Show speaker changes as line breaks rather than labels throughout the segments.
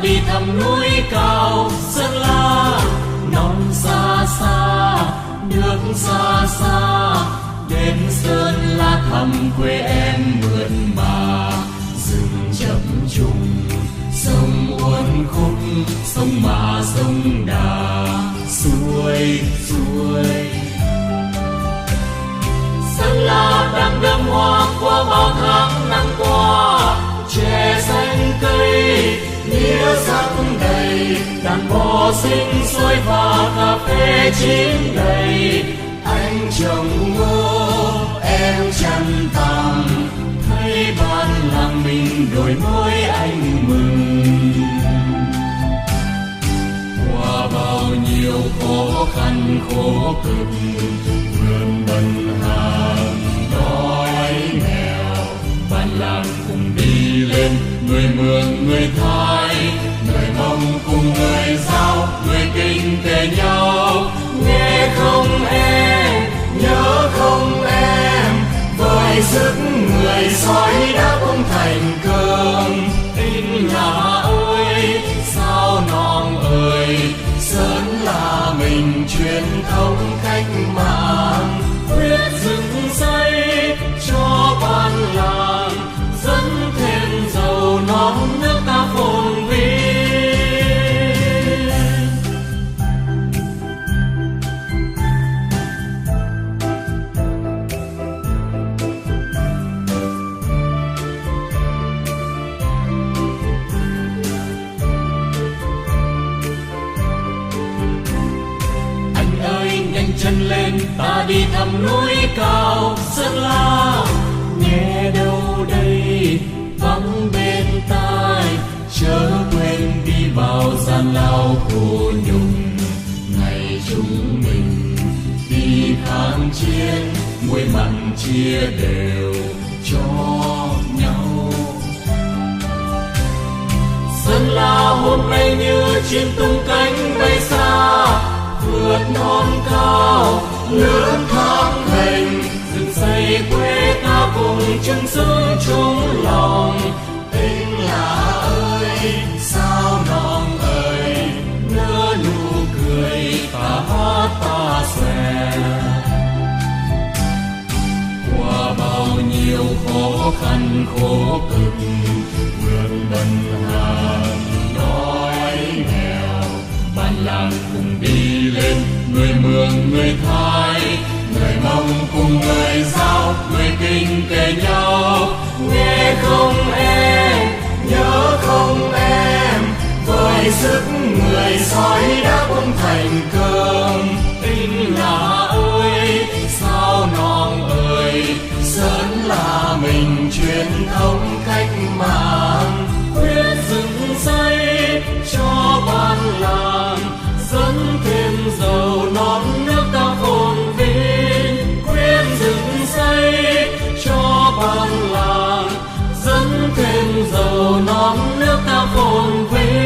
đi thăm núi cao Sơn La. Non xa xa, nước xa xa, đến Sơn La thăm quê em mượn mà. Rừng chập trùng, sông uốn khúc, sông mà sông Đà, xuôi xuôi. Sơn La đang đơm hoa qua bao tháng năm qua, chè xanh cây mía sắc đầy, đàn bò sinh sôi và cà phê chín đầy. Anh trồng ngô em chăn tằm, thấy ban làng mình đổi mới anh mừng. Qua bao nhiêu khó khăn khổ cực, vươn bần hàng đói nghèo, ban làng cùng đi lên. Người Mường, người Thái, người Mông cùng người Dao, người Kinh kể nhau. Nghe không em, nhớ không em, với sức người sói đã ôm thành cơm. Tinh là ơi, sao non ơi, Sơn La mình truyền thống cách mạng. Quyết dựng xây cho ban làng, dẫn thêm dầu non nước ta phồn vinh. Anh ơi nhanh chân lên, ta đi thăm núi cao Sơn La. Nghe đâu đây vắng bên tai, chớ quên đi vào gian lao khổ nhục. Ngày chúng mình đi kháng chiến, muối mặn chia đều cho nhau. Sơn La hôm nay như chim tung cánh bay xa, vượt non cao lướt thác thành. Rừng xây quê ta cùng chân sức chung lòng. Tinh là ơi, sao non ơi, nở nụ cười ta hát ta xòe. Qua bao nhiêu khó khăn khổ cực, vượt bần hàng đói nghèo, ban làng cùng đi lên. Người Mường, người Thái, người Mông cùng người Dao, người Kinh kể nhau. Nghe không em, nhớ không em, với sức người sói đã ôm thành cơm. Tinh là ơi, sao non ơi, Sơn La mình truyền thống cách mạng. Quyết dựng xây cho ban làng, dẫn thêm dầu non nước ta phồn vinh. Quyết dựng xây cho ban làng, dẫn thêm dầu non nước ta phồn vinh.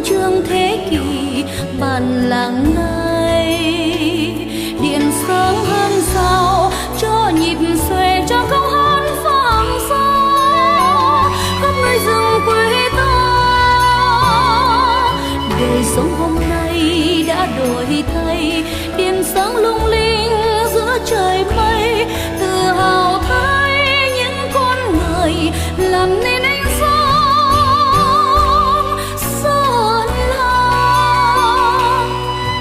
trường thế kỷ bản làng này. Điện sáng hơn sao cho nhịp xuề cho câu hát vang xa khắp nơi rừng quê ta. Đời sống hôm nay đã đổi thay, điện sáng lung linh giữa trời mây, tự hào thấy những con người làm nên ánh sáng Sơn La.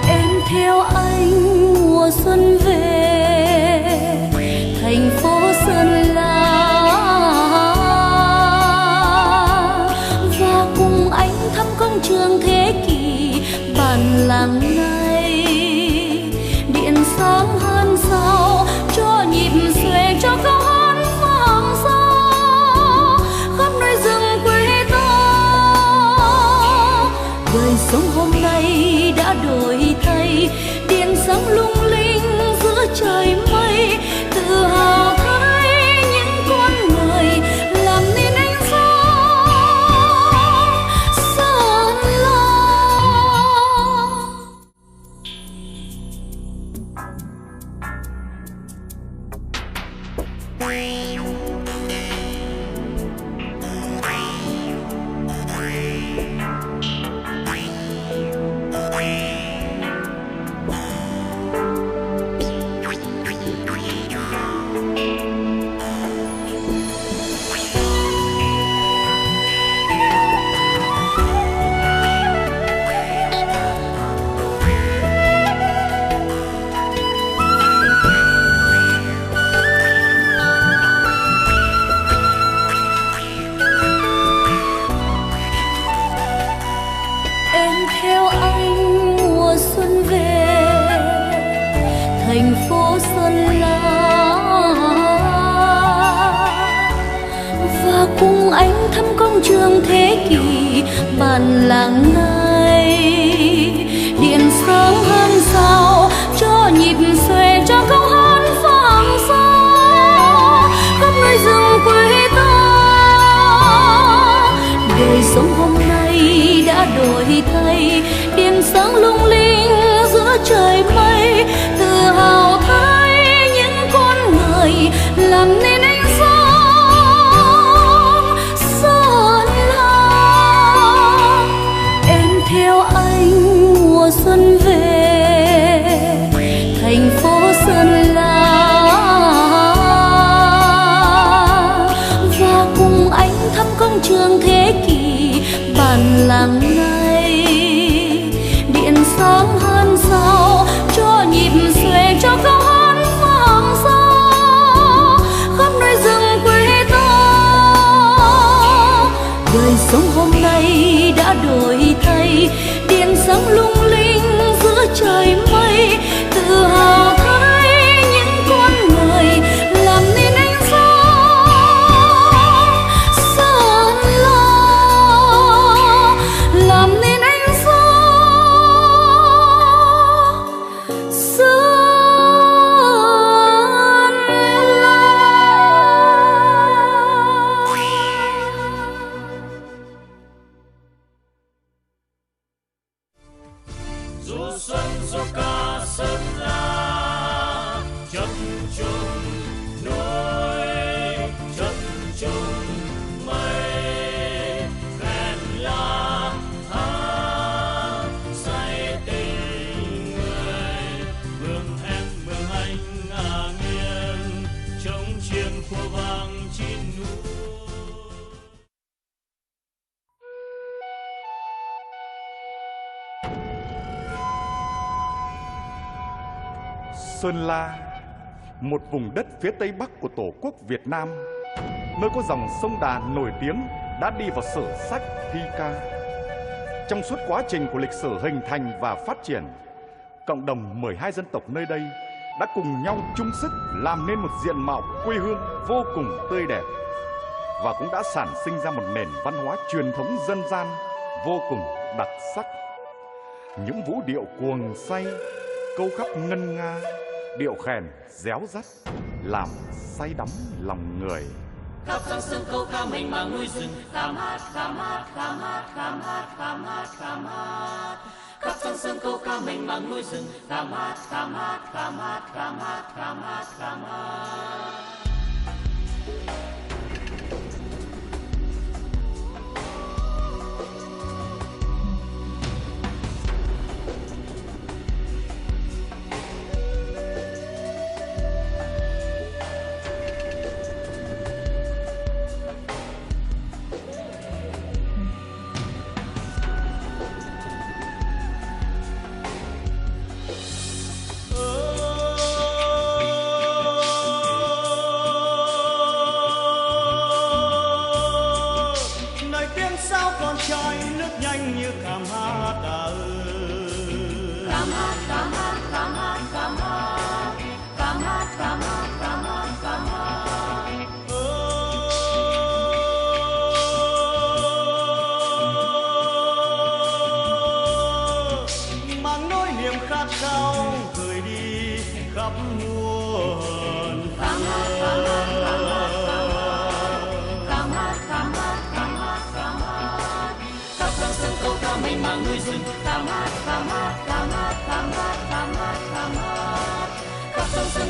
Em theo anh mùa xuân về thành phố Sơn La, và cùng anh thăm công trường thế kỷ bản làng này. Điện sáng hơn sao cho nhịp xuề cho câu hát vang xa khắp nơi rừng quê ta. Đời sống hôm nay đã đổi thay, điện sáng lung linh giữa trời mây, tự hào thấy những con người làm nên ánh sáng Sơn La. Em theo anh mùa xuân về thành phố Sơn La, và cùng anh thăm công trường thế kỷ bản làng này. Điện sáng hơn sao cho nhịp xuề cho câu hát vang xa khắp nơi rừng quê ta. Đời sống hôm nay đã đổi thay, điện sáng lung linh giữa trời mây, tự hào thấy những con người làm nên ánh sáng Sơn La. Em theo anh mùa xuân về thành phố Sơn La, và cùng anh thăm công trường thế kỷ bản làng này. Điện sáng hơn sao cho nhịp xuề cho câu hát vang xa khắp nơi rừng quê ta. Đời sống hôm nay đã đổi thay, điện sáng lung linh giữa trời mây, tự hào thấy những con người làm nên ánh sáng Sơn La, làm nên ánh sáng Sơn La.
Du xuân du ca Sơn La, chập trùng núi chập trùng mây, khen la hát say tình người. Mường em mường anh nghiêng trống chiêng khua vang chín núi.
Sơn La, một vùng đất phía tây bắc của Tổ quốc Việt Nam, nơi có dòng sông Đà nổi tiếng đã đi vào sử sách thi ca. Trong suốt quá trình của lịch sử hình thành và phát triển, cộng đồng 12 dân tộc nơi đây đã cùng nhau chung sức làm nên một diện mạo quê hương vô cùng tươi đẹp, và cũng đã sản sinh ra một nền văn hóa truyền thống dân gian vô cùng đặc sắc. Những vũ điệu cuồng say, câu khắp ngân nga, điệu khèn réo rắt làm say đắm lòng người.
khắp dòng sông câu ca mênh mang núi rừng, khám hát khám hát khám hát khám hát khám hát khám hát, khắp dòng sông câu ca mênh mang núi rừng, khám hát khám hát khám hát khám hát khám hát khám hát.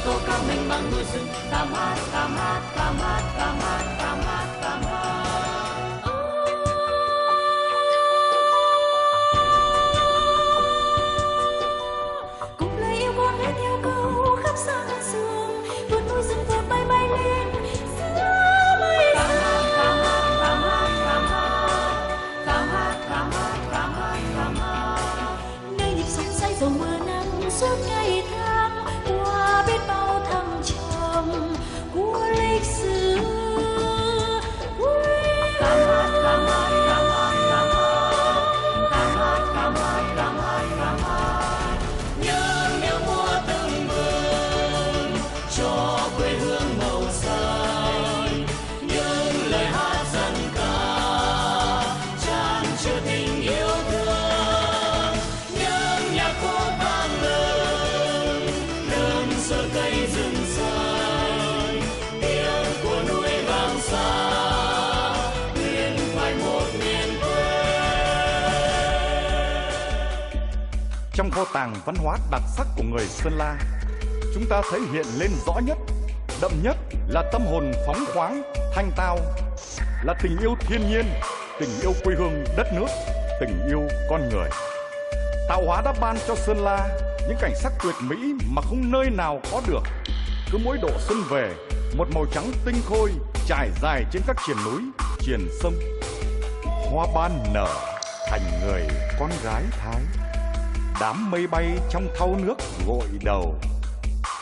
Câu ca mênh mang núi rừng, khám hát khám hát khám hát khám hát khám hát khám hát.
Cùng lời yêu con nghe theo câu khắp xa sương, vượt núi rừng vượt bay bay lên giữa mây xanh.
Khám hát khám hát khám hát khám hát khám hát khám hát khám hát.
Nơi nhịp sống say dầu mưa nắng suốt ngày tháng, qua biết bao thăng trầm của lịch sử quê hương.
Khám hát khám hát khám hát khám hát khám hát khám hát khám hát. Nhớ nhớ mùa từng bừng cho quê hương màu xanh, những lời hát dân ca tràn chứa tình yêu thương, những nhạc khúc vang lên đơn sơ cây rừng xanh, tiếng của núi vang xa huyền thoại một miền quê.
Trong kho tàng văn hóa đặc sắc của người Sơn La, chúng ta thấy hiện lên rõ nhất, đậm nhất là tâm hồn phóng khoáng, thanh tao, là tình yêu thiên nhiên, tình yêu quê hương đất nước, tình yêu con người. Tạo hóa đã ban cho Sơn La những cảnh sắc tuyệt mỹ mà không nơi nào có được. Cứ mỗi độ xuân về, một màu trắng tinh khôi trải dài trên các triền núi, triền sông. Hoa ban nở thành người con gái Thái, đám mây bay trong thau nước gội đầu,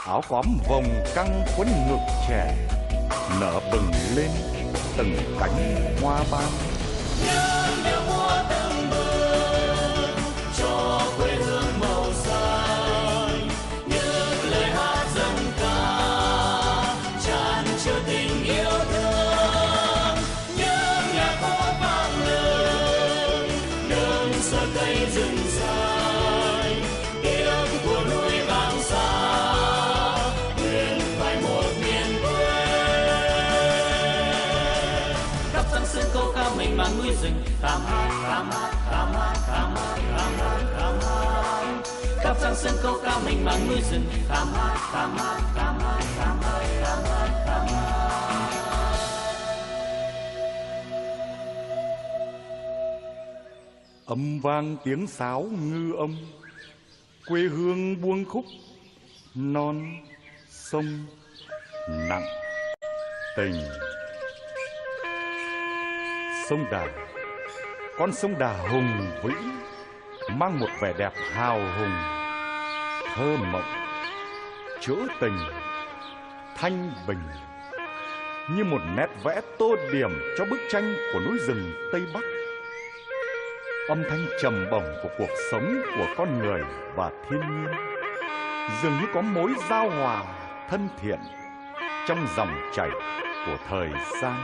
áo cóm vòng căng quấn ngực trẻ, nở bừng lên từng cánh hoa ban.
Nhớ mùa từng bừng cho quê hương màu xanh, những lời hát dân ca tràn chứa tình yêu thương, những nhạc khúc vang lên đơn sơ cây rừng xanh, tiếng của núi vang xa huyền thoại một miền quê. Khắp dòng sông câu ca mênh mang núi rừng, khám hát khám hát khám hát khám hát khám hát khám hát. Khắp dòng sông câu ca mênh mang núi rừng, khám hát khám hát khám hát khám hát khám hát khám hát.
Âm vang tiếng sáo ngư âm, quê hương buông khúc non sông nặng tình. Sông Đà, con sông Đà hùng vĩ, mang một vẻ đẹp hào hùng, thơ mộng, trữ tình, thanh bình, như một nét vẽ tô điểm cho bức tranh của núi rừng Tây Bắc. Âm thanh trầm bổng của cuộc sống của con người và thiên nhiên dường như có mối giao hòa thân thiện trong dòng chảy của thời gian.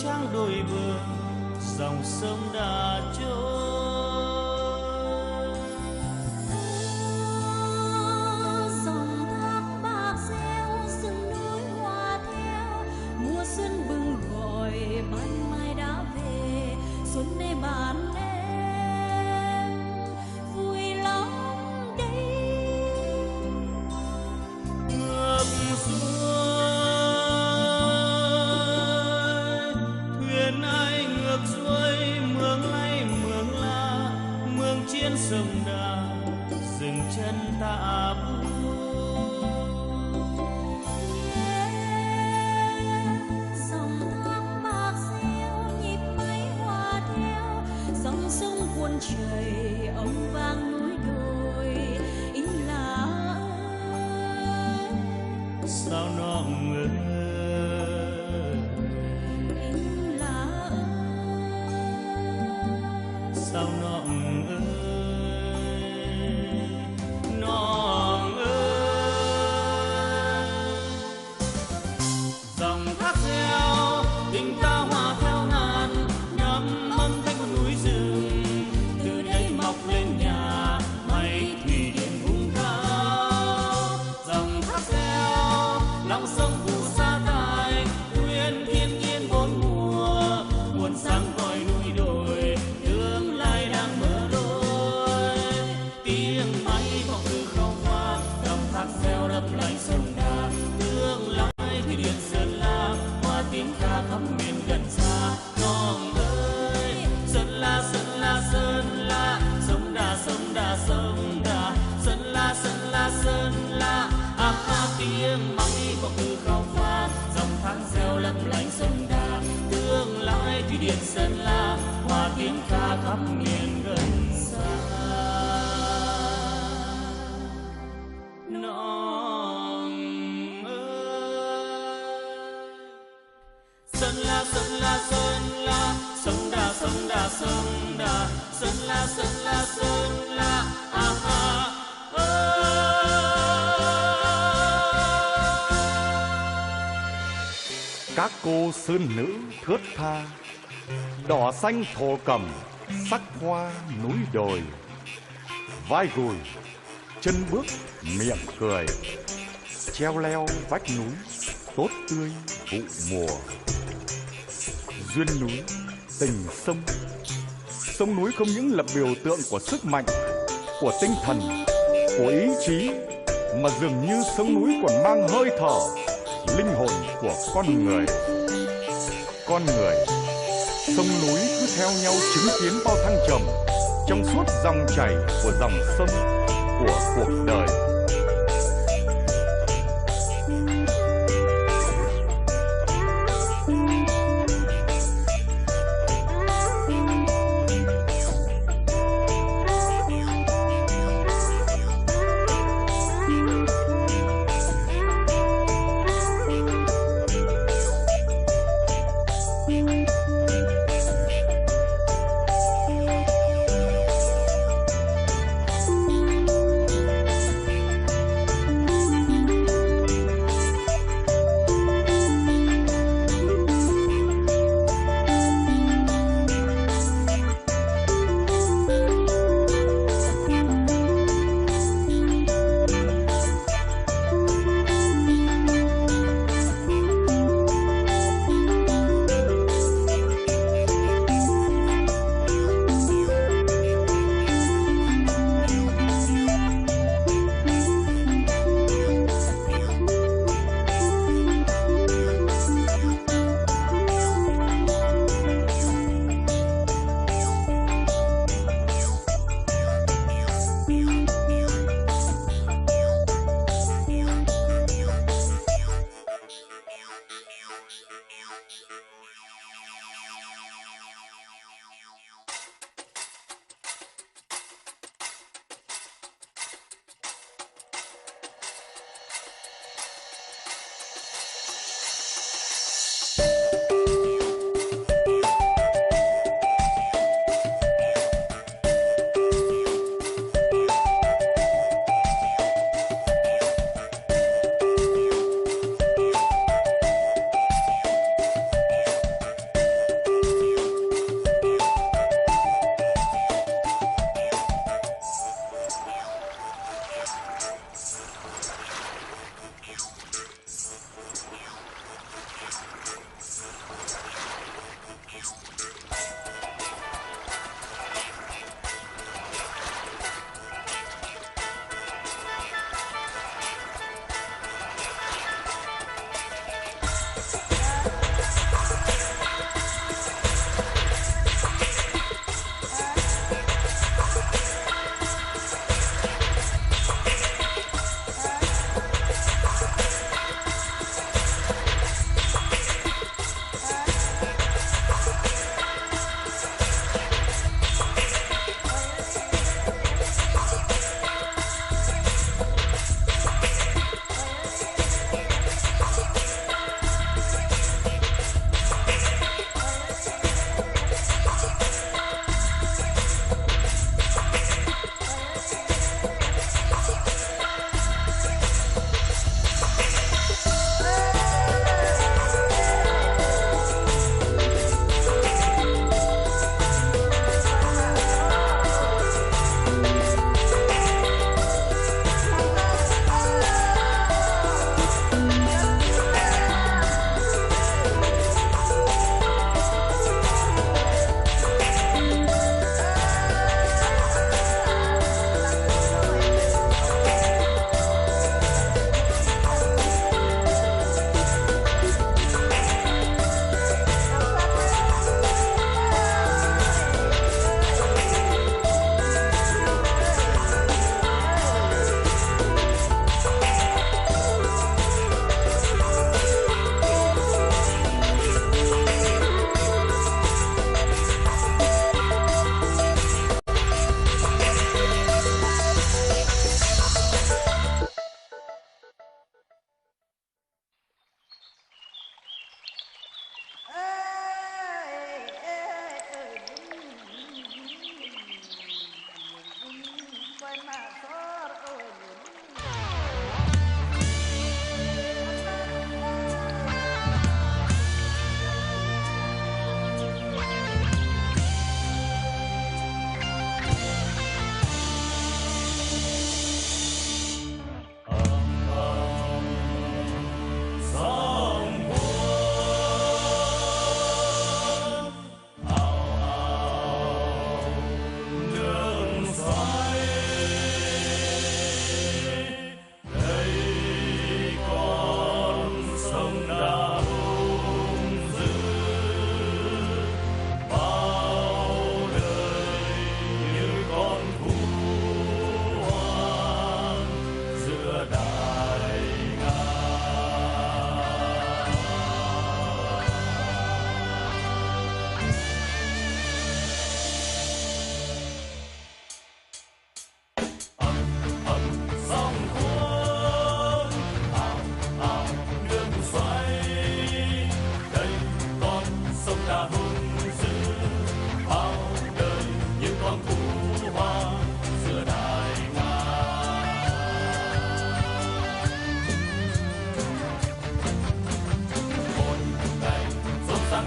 trắng đôi bờ dòng sông đã trôi.
Dòng thác bạc reo rừng núi hoa theo, mùa xuân bừng gọi ban mai đã về. Xuân nay bạn em vui lắm đây.
Ngược xuôi thuyền ai ngược xuôi, mương lay mương la, mương chiến sông đà dừng chân tạ vui.
Dòng thác bạc reo nhịp bay hoa theo, dòng sông cuồn chảy ông vang núi đồi. Ý là
sao nó ngỡ sao nó dòng thác reo tình ta hòa theo ngàn, ngắm âm thanh của núi rừng từ đây mọc lên nhà máy thủy điện vùng cao. Dòng thác reo lòng sông phù sa tài, nguyên thiên nhiên bốn mùa nguồn sáng gọi núi đồi, tương lai đang mở đôi. Tiếng máy vọng từ khâu hoa, dòng thác reo lấp lánh sông đà, tương lai thủy điện Sơn La, hoa tiếng ca khắp miền gần xa. Con ơi Sơn La Sơn La Sơn La, sông đà sông đà sông đà, Sơn La Sơn La Sơn La. Tiếng máy vọng từ khâu hoa, dòng thác reo lấp lánh sông đà, tương lai thủy điện Sơn La, hoa tiếng ca khắp miền gần xa. sơn la sơn la, sông đà sông đà sông đà, sơn la sơn la sơn la, ha ha.
Các cô sơn nữ thướt tha, đỏ xanh thổ cẩm, sắc hoa núi đồi. Vai gùi, chân bước, miệng cười, treo leo vách núi, tốt tươi vụ mùa. Duyên núi, tình sông. Sông núi không những là biểu tượng của sức mạnh, của tinh thần, của ý chí, mà dường như sông núi còn mang hơi thở, linh hồn của con người. Con người, sông núi cứ theo nhau chứng kiến bao thăng trầm trong suốt dòng chảy của dòng sông, của cuộc đời.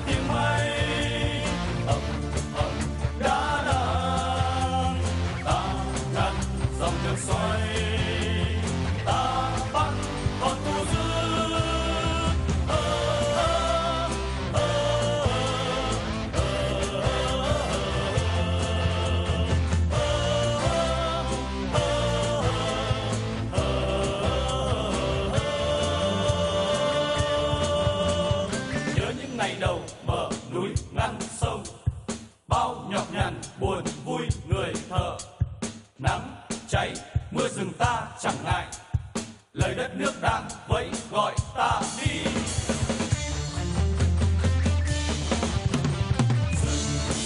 tiếng máy ầm ầm đá đang ta ngăn dòng nước xoay, ta bắt con thu dư. Ngày đầu bờ núi ngăn sông, bao nhọc nhằn buồn vui người thợ. Nắng cháy mưa rừng ta chẳng ngại, lời đất nước đang vẫy gọi ta đi.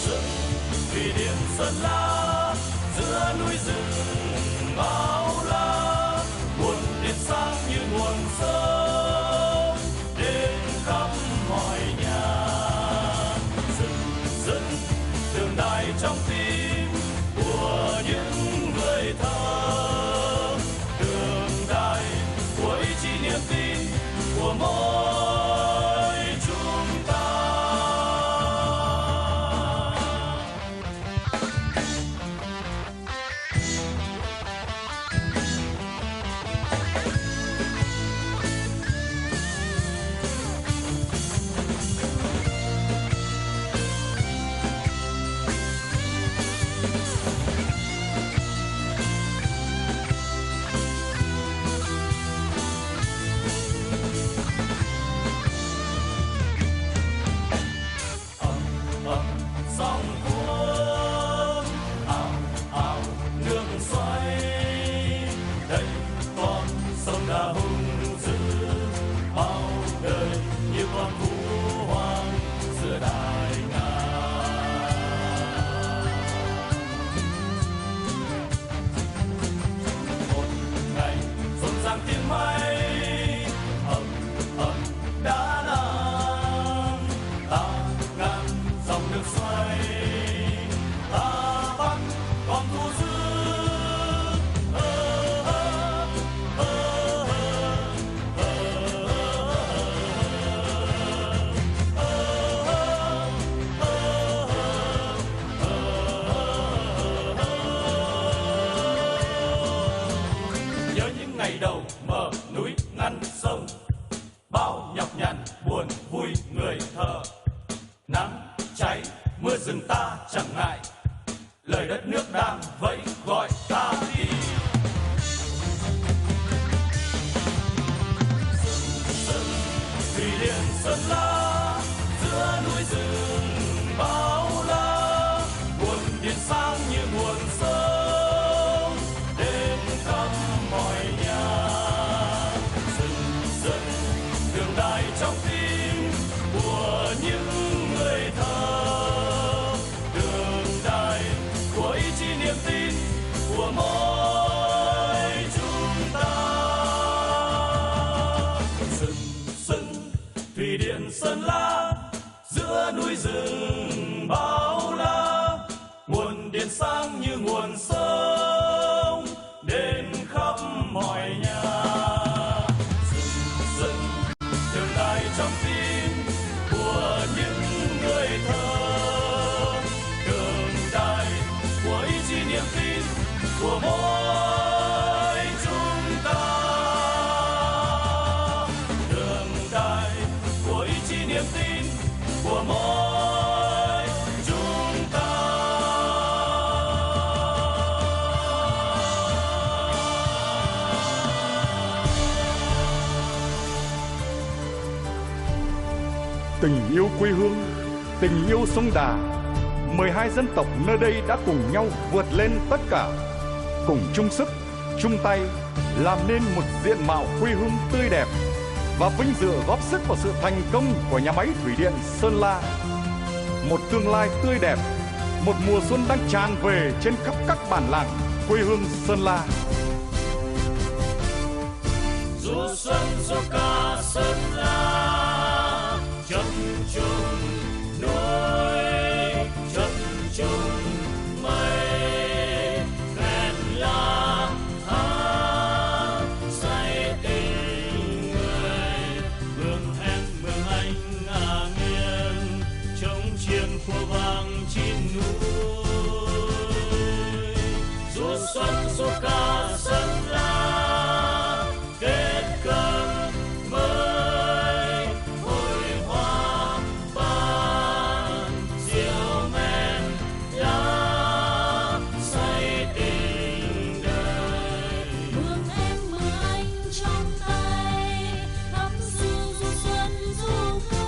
Rừng thủy điện Sơn La, giữa núi rừng bao la, nguồn điện sáng như nguồn sông đến khắp mọi nhà. Rừng đường đài trong tim của những người thơ, đường đài của ý chí niềm tin của mỗi chúng ta. Sóng cuốn ào ào nước xoay, đây con sông đã hung dữ bao đời như con thú hoang giữa đại ngàn. Một ngày rộn ràng tiếng máy ầm ầm đá đang, ta ngăn dòng nước xoay, ta bắt con thu dư. Nhớ những ngày đầu mở núi ngăn sông, bao nhọc nhằn buồn vui người thợ. Nắng cháy mưa rừng ta chẳng ngại, lời đất nước đang vẫy gọi ta đi. Rừng thủy điện Sơn La, giữa núi rừng bao la, nguồn điện sáng như nguồn sông đến khắp mọi nhà. Rừng đường đài trong tim của những người thơ, đường đài của ý chí niềm tin của mỗi chúng ta. Rừng thủy điện Sơn La, giữa núi rừng bao la, nguồn điện sáng như nguồn sông đến khắp mọi nhà. Rừng đường đài trong tim của những người thơ, đường đài của ý chí niềm tin của mỗi chúng ta. Đường đài của ý chí niềm tin của mỗi chúng ta.
Tình yêu quê hương, tình yêu sông Đà, 12 dân tộc nơi đây đã cùng nhau vượt lên tất cả, cùng chung sức, chung tay làm nên một diện mạo quê hương tươi đẹp và vinh dự góp sức vào sự thành công của nhà máy thủy điện Sơn La. Một tương lai tươi đẹp, một mùa xuân đang tràn về trên khắp các bản làng quê hương Sơn La.
Du xuân du ca Sơn La, chập trùng núi, chập trùng mây, khen la hát say tình người, mường em mường anh ngả nghiêng chín núi. Dù xuân dù cả sân lá kết cơn mới hồi hoa ban diệu men lá say tình đời.
Mường em mưa anh trong tay ngắm sương du xuân du ca.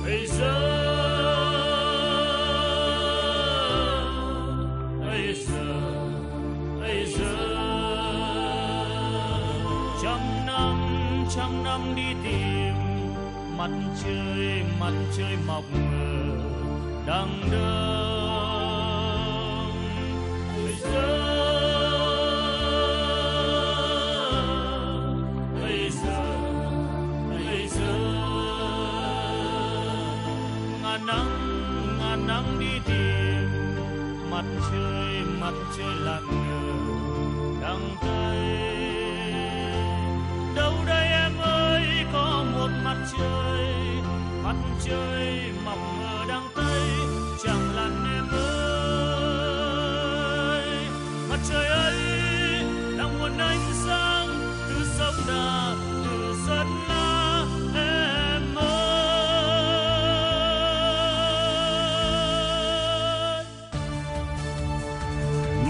Bây giờ trăm năm đi tìm mặt trời mọc mờ đằng đông. Bây giờ ngàn nắng đi tìm mặt trời lặn ngờ đằng tây. Đâu đây em ơi, có một mặt trời mọc ở đằng tây. Chẳng lặn em ơi, mặt trời ấy là nguồn ánh sáng từ sông Đà, từ Sơn La em ơi.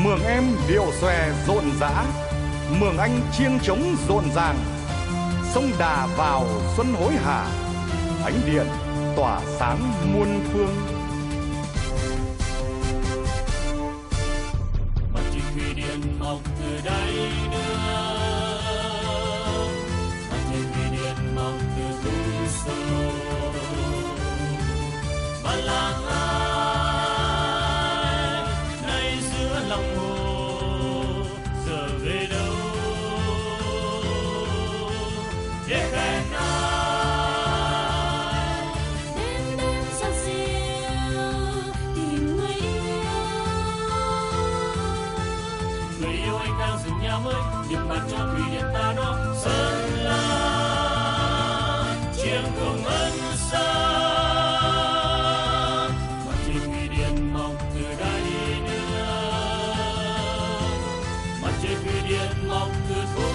Mường em điệu xòe rộn rã, mường anh chiêng trống rộn ràng. Sông Đà vào xuân hối hả, ánh điện tỏa sáng muôn phương.
Mặt trời thủy điện mọc từ đây nữa, mặt trời thủy điện mọc từ Thu Sâu. Và làng ai nay giữa lòng hồ giờ về đâu? Để khen ai
Đêm đêm sao diệu tìm người yêu.
người yêu anh đang dựng nhà mới, nhưng bàn cho thủy điện ta đó. Sơn La chiêng cùng ân xa, mặt trời thủy điện mọc từ đây nữa, mặt trời thủy điện mọc từ Thu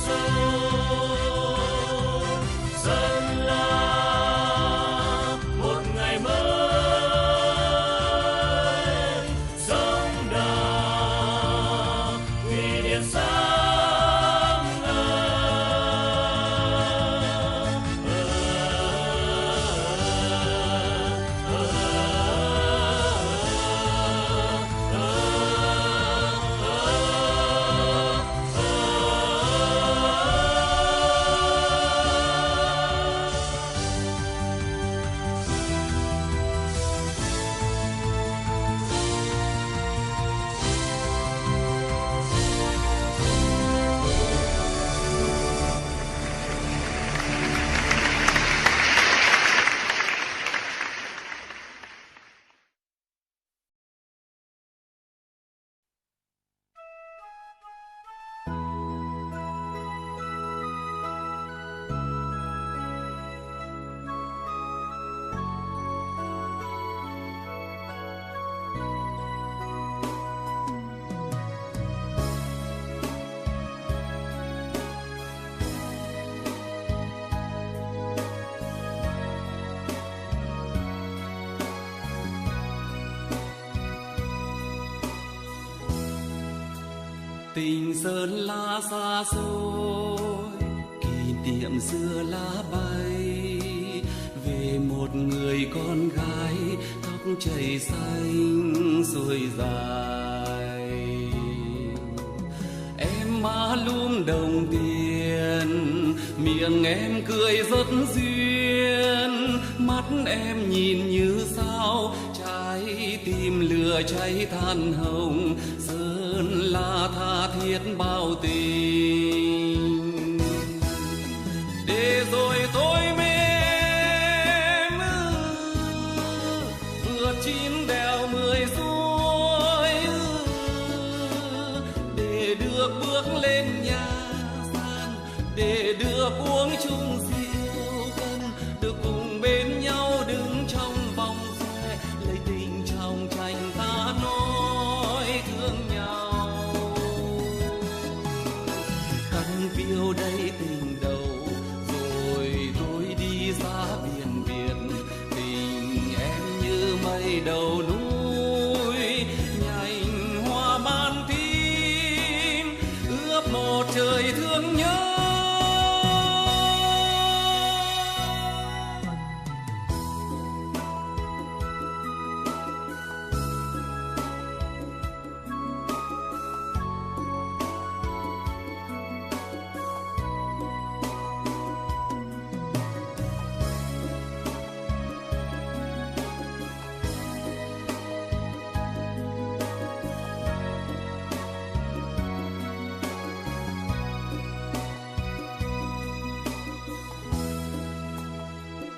Sâu. Sơn La một ngày mới, sông Đà thủy điện sáng ngời.
Tình Sơn La xa xôi, kỷ niệm xưa lá bay về một người con gái tóc chảy xanh xuôi dài. Em má lúm đồng tiền, miệng em cười rất duyên, mắt em nhìn như sao, trái tim lửa cháy than hồng. Sơn La tha thiết bao tình. bước lên nhà gian để được uống chung rượu cần, được cùng bên nhau đứng trong vòng xe, lấy tình trong tranh ta nói thương nhau. Cắn phiêu đây tình đầu rồi tôi đi ra biển Việt, tình em như mây đầu núi nhành hoa ban tím, ướp một trời thương nhớ.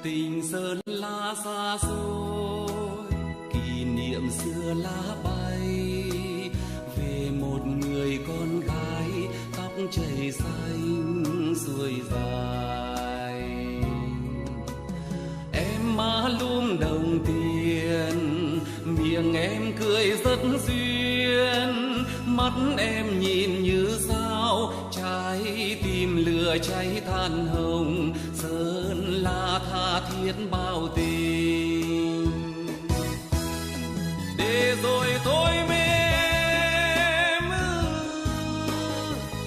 Tình Sơn La xa xôi, kỷ niệm xưa lá bay, về một người con gái tóc chảy xanh xuôi dài. Em má lúm đồng tiền, miệng em cười rất duyên, mắt em nhìn như sao, trái tim lửa cháy than hồng, Sơn La tha thiết bao tình. Để rồi tôi mềm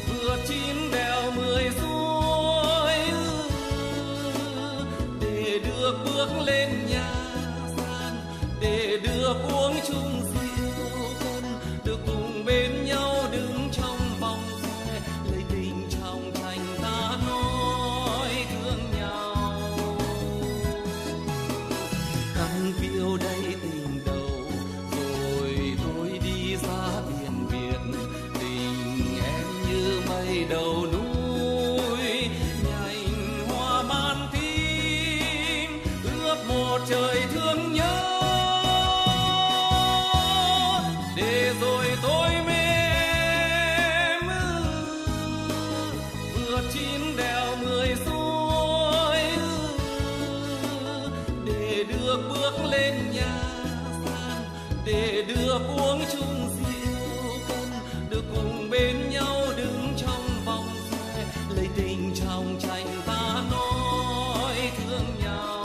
vượt 9 đèo 10 suối, để được bước lên nhà gian, để được uống chung rượu cần, được cùng bên nhau đứng trong vòng xe, lấy tình trong tranh ta nói thương nhau. Cắn phiêu đây tình đầu rồi tôi đi ra biển Việt, tình em như mây đầu núi nhành hoa ban tím, ướp một trời thương nhớ. Để rồi tôi mềm vượt 9 đèo 10 suối, để được bước lên nhà gian, để được uống chung rượu cần, được cùng bên nhau đứng trong vòng xe, lấy tình trong tranh ta nói thương nhau.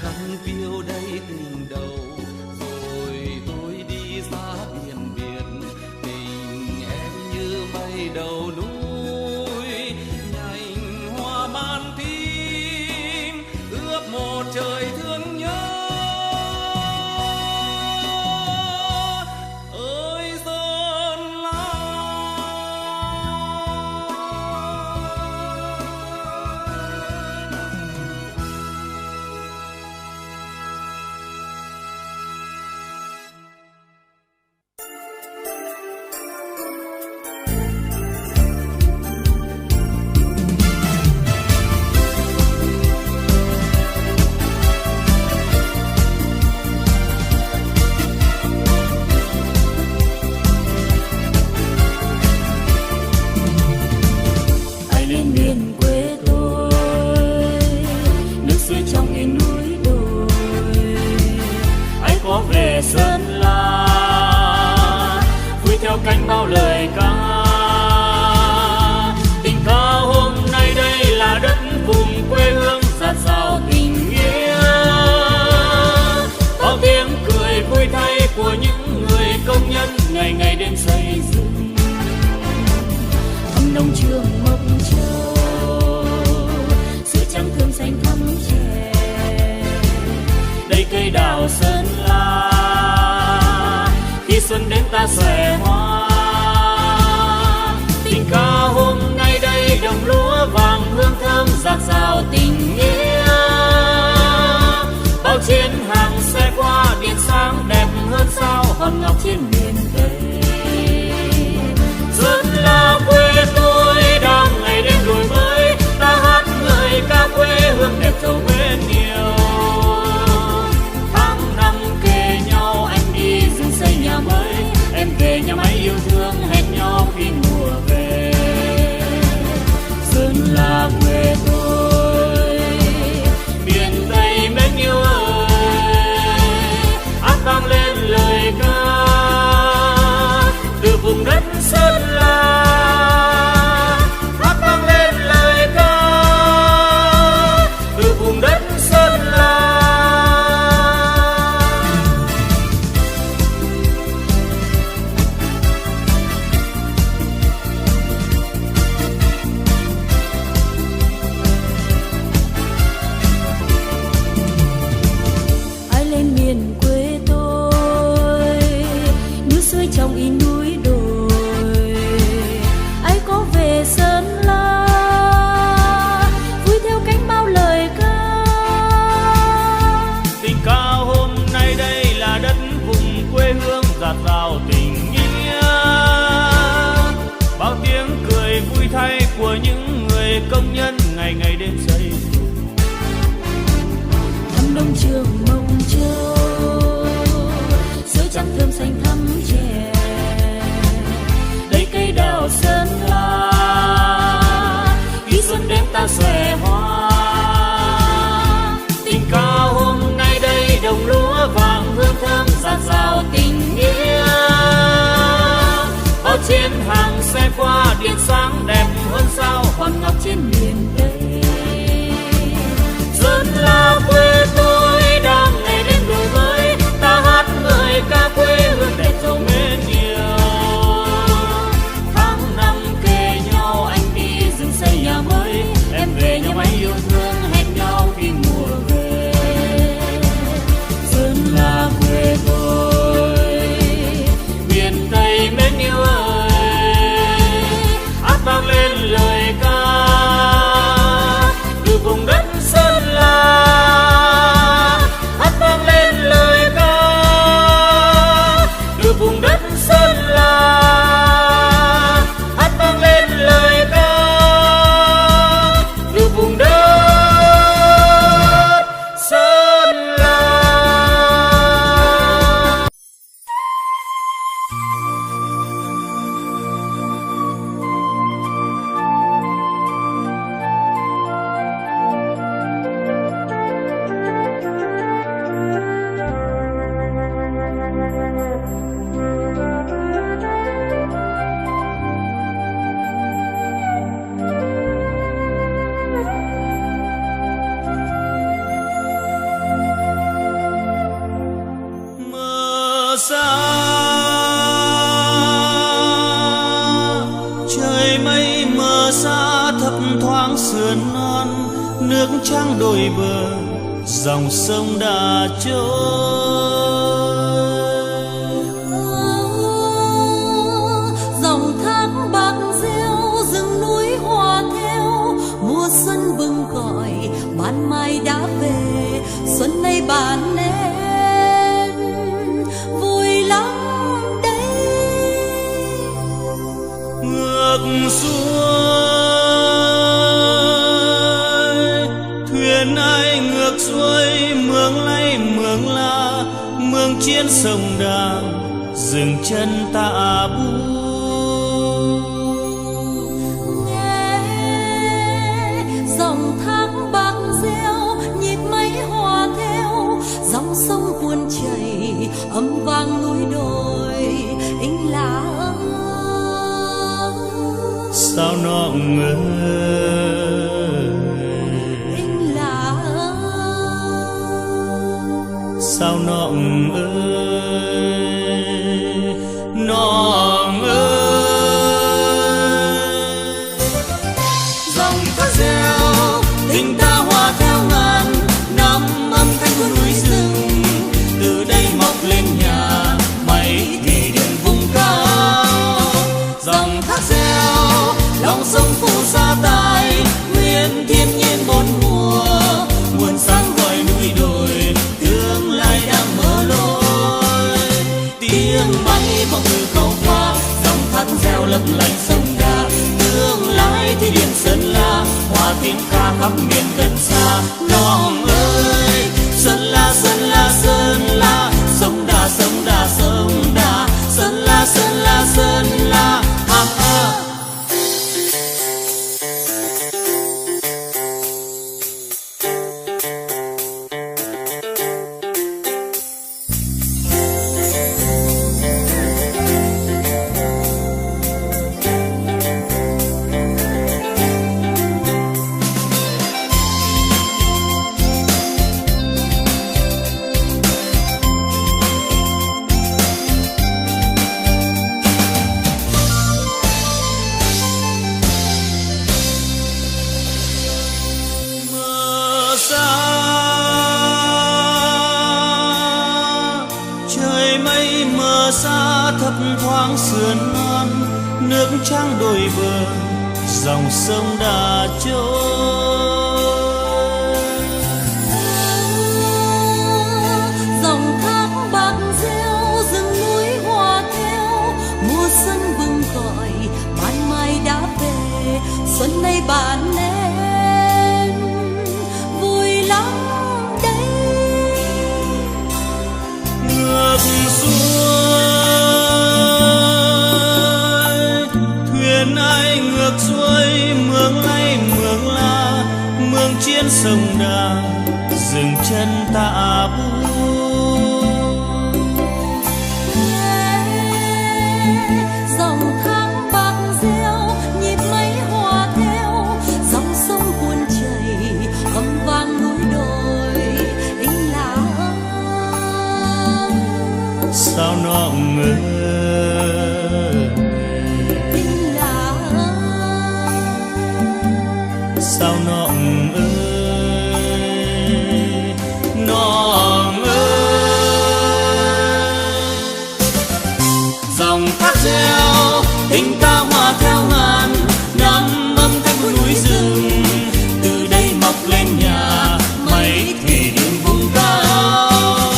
Cắn phiêu đây tình đầu rồi tôi đi ra biển Việt, tình em như mây đầu núi nhành hoa ban tím, ướp một trời thương nhớ. Ơi Sơn La.
Hãy lên miền quê tôi, nước suối trong những núi đồi.
Hãy có về Sơn La, vui theo cánh bao lời ca. Tình ca hôm nay đây là đất vùng quê hương dạt dào tình nghĩa, bao tiếng cười vui thay của những người công nhân ngày ngày đêm xây dựng.
Thăm nông trường Mộc Châu, sữa trắng thơm xanh thắm chè.
Đây cây đào Sơn La, khi xuân đến ta xòe hoa. Tình ca hôm nay đây đồng lúa vàng hương thơm dạt dào tình nghĩa. Bao chiến hàng xe qua biển sáng đẹp hơn sao hòn ngọc trên miền Tây. Sơn La quê tôi đang ngày đêm đổi mới, ta hát người ca quê hương đẹp giàu mến yêu. Tháng năm kề nhau anh đi dựng xây nhà mới, em về nhà máy yêu thương. thương hẹn nhau khi mùa về. Sơn La quê tôi, miền Tây mến yêu ơi, hát vang lên lời ca từ vùng đất Sơn La. Hát vang lên lời ca từ vùng đất Sơn La.
Ai lên miền quê tôi, núi suối trong in núi đồi, ai có về Sơn La vui theo cánh bao lời ca.
Tình ca hôm nay đây là đất vùng quê hương dạt dào tình nghĩa, bao tiếng cười vui thay của những người công nhân ngày ngày đêm xây dựng.
Thăm nông trường Mộc Châu, sữa trắng thơm xanh thắm chè,
Đây cây đào Sơn La, khi xuân đến ta xòe hoa. Tình ca hôm nay đây đồng lúa vàng hương thơm dạt dào tình nghĩa. Bao chiến hàng xe qua điện sáng đẹp hơn sao
hòn ngọc trên miền Tây.
Sơn La quê tôi đang ngày đêm đổi mới, ta hát ngợi ca quê hương đẹp giàu mến yêu.
Tháng năm kề nhau anh đi dựng xây nhà mới, em về nhà máy yêu thương hẹn nhau khi mùa về.
Sơn La quê tôi, miền Tây mến yêu ơi, hát vang lên lời ca từ vùng đất Sơn La. Hát vang lên lời ca từ vùng đất Sơn La. Hát vang lên lời ca từ vùng đất Sơn La. Mờ xa trời mây mờ xa thấp thoáng sườn non, nước trắng đôi bờ dòng sông đã trôi.
Dòng thác bạc reo rừng núi hòa theo, mùa xuân bừng gọi ban mai đã về. Xuân nay bạn em vui lắm đây.
Ngược xuôi thuyền ai ngược xuôi, mương lay mương la, mương chiến sông Đà dừng chân tạ bu.
Nghe dòng thác bạc reo nhịp mây hòa theo, dòng sông cuồn chảy âm vang núi đồi. Anh là
Sao nọng ơi,
anh là
sao nọng ơi, nọng ơi. Dòng thác reo tình ta hòa theo ngàn năm, âm thanh của núi rừng từ đây mọc lên nhà máy thủy điện vùng cao. Dòng thác reo lòng sông phù sa tài, nguyên thiên nhiên bốn mùa, nguồn sáng gọi núi đồi, tương lai đang mở lối. Tiếng máy vọng từ khâu qua, dòng thác reo lấp lánh sông Đà, tương lai thì điện Sơn La, hòa tiếng ca khắp miền gần xa. Lòng ơi Sơn La Sơn La Sơn La, sông Đà sông Đà sông Đà, Sơn La Sơn La Sơn La. thoáng sườn non, nước trắng đôi bờ, dòng sông đã trôi.
Dòng thác bạc reo, rừng núi hoa theo, mùa xuân bừng gọi, ban mai đã về. Xuân nay bạn em vui lắm đây.
Ngược xuôi, thuyền ai ngược xuôi, mương lay mương la, mương chiến sông Đà, dừng chân tạ bu.
Dòng thác bạc reo, nhịp mấy hoa theo, dòng sông cuồn chảy, âm vang núi đồi anh là
Sao nó ngỡ
anh là
sao nó ơi, nó ơi. Dòng thác reo, tình ca hòa theo ngàn, ngắm âm thanh của núi rừng, từ đây mọc lên nhà mấy thủy đường vùng cao.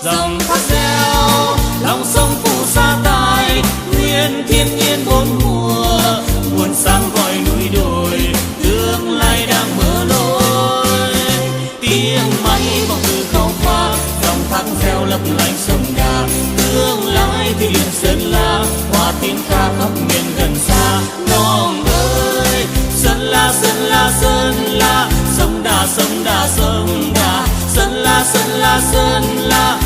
Dòng thác reo, lòng sông phù sa tài, nguyên thiên nhiên bốn mùa, nguồn sáng gọi núi đồi, tương lai đang mở lối. Tiếng máy vọng từ khâu pha, dòng thác reo lấp lánh sông Đà, tương lai thì liền Sơn La, hòa tiếng ca khắp miền gần xa. Non ơi, Sơn La Sơn La Sơn La, sông Đà sông Đà sông Đà, Sơn La Sơn La Sơn La.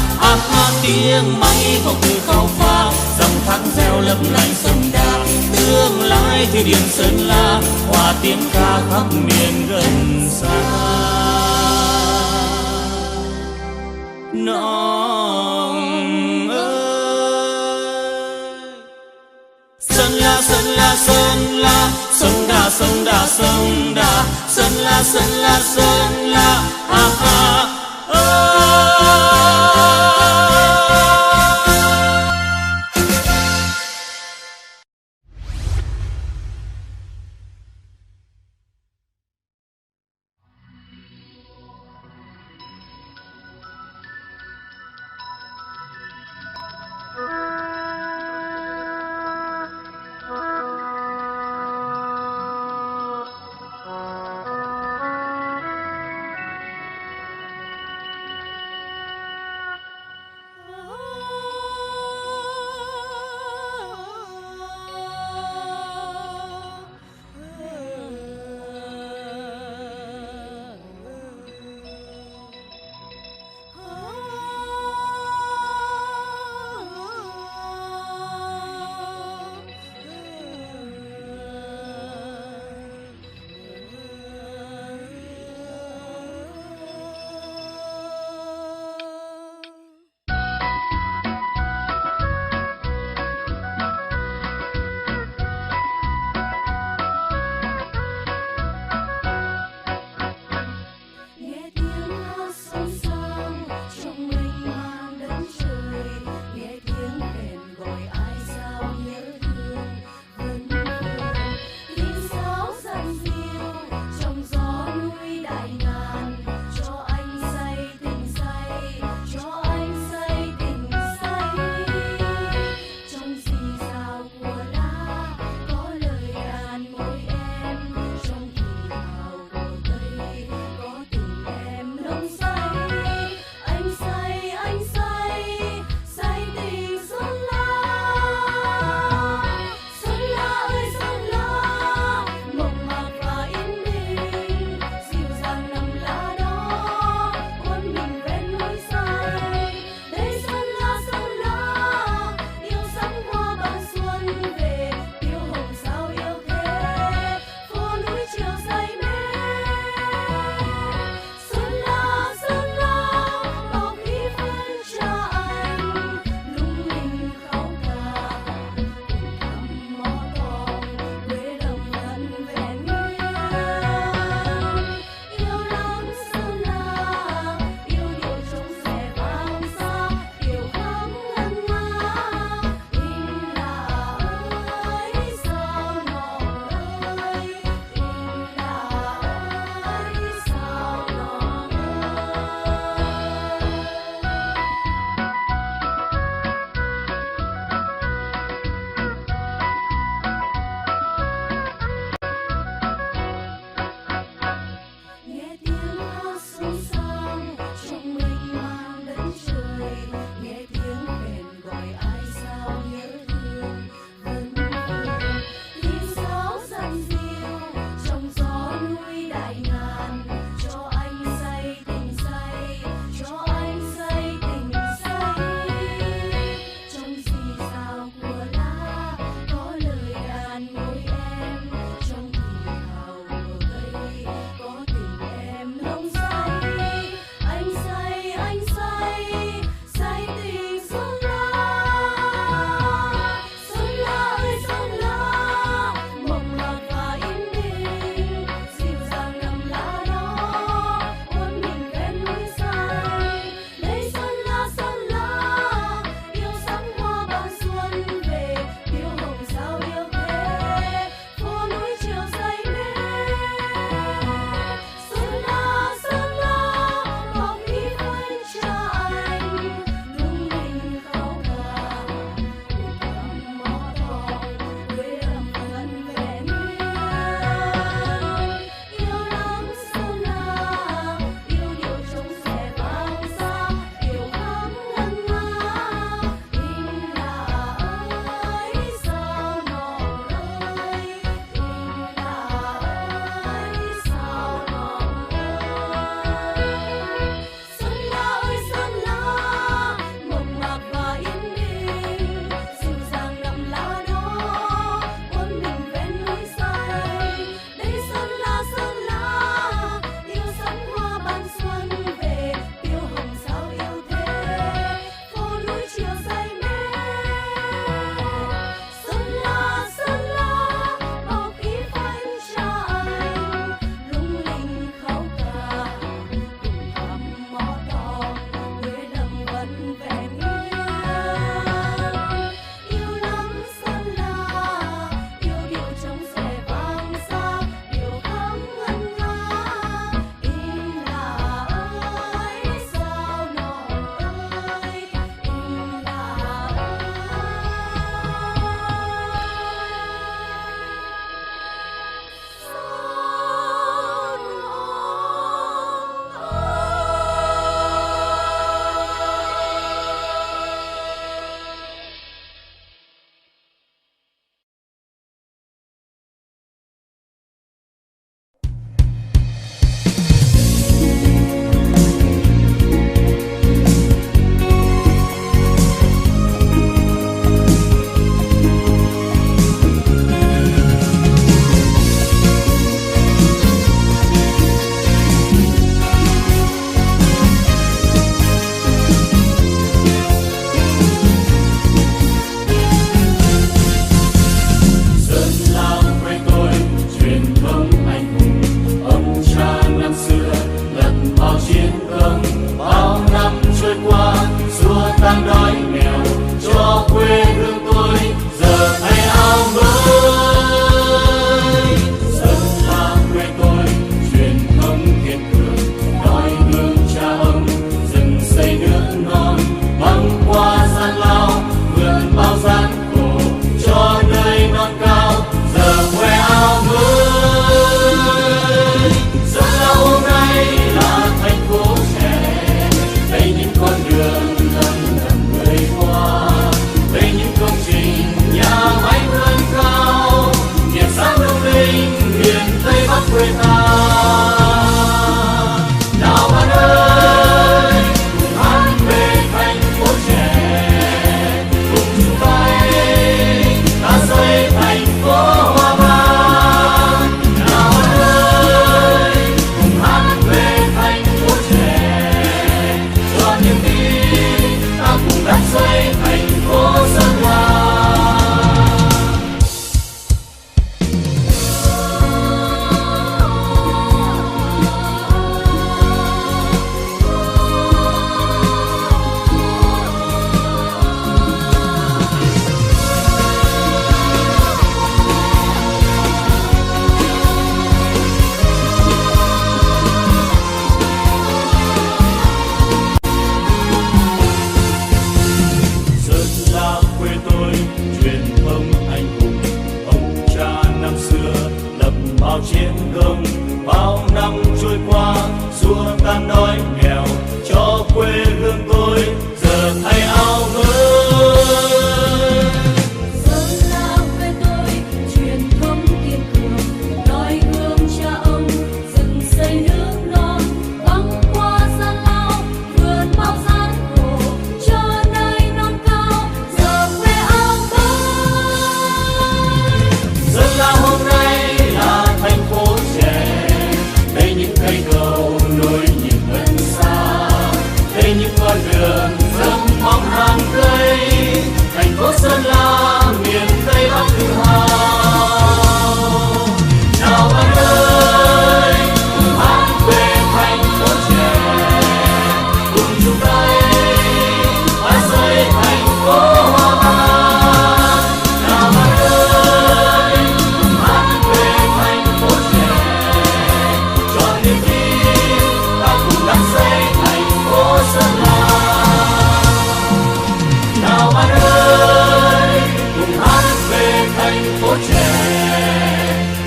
Tiếng máy vọng từ khâu pha, dòng thác reo lấp lánh sông Đà, tương lai thì điện Sơn La, hòa tiếng ca khắp miền gần xa. Nòng ơi, Sơn La Sơn La Sơn La, sông Đà sông Đà sông Đà, Sơn La Sơn La Sơn La.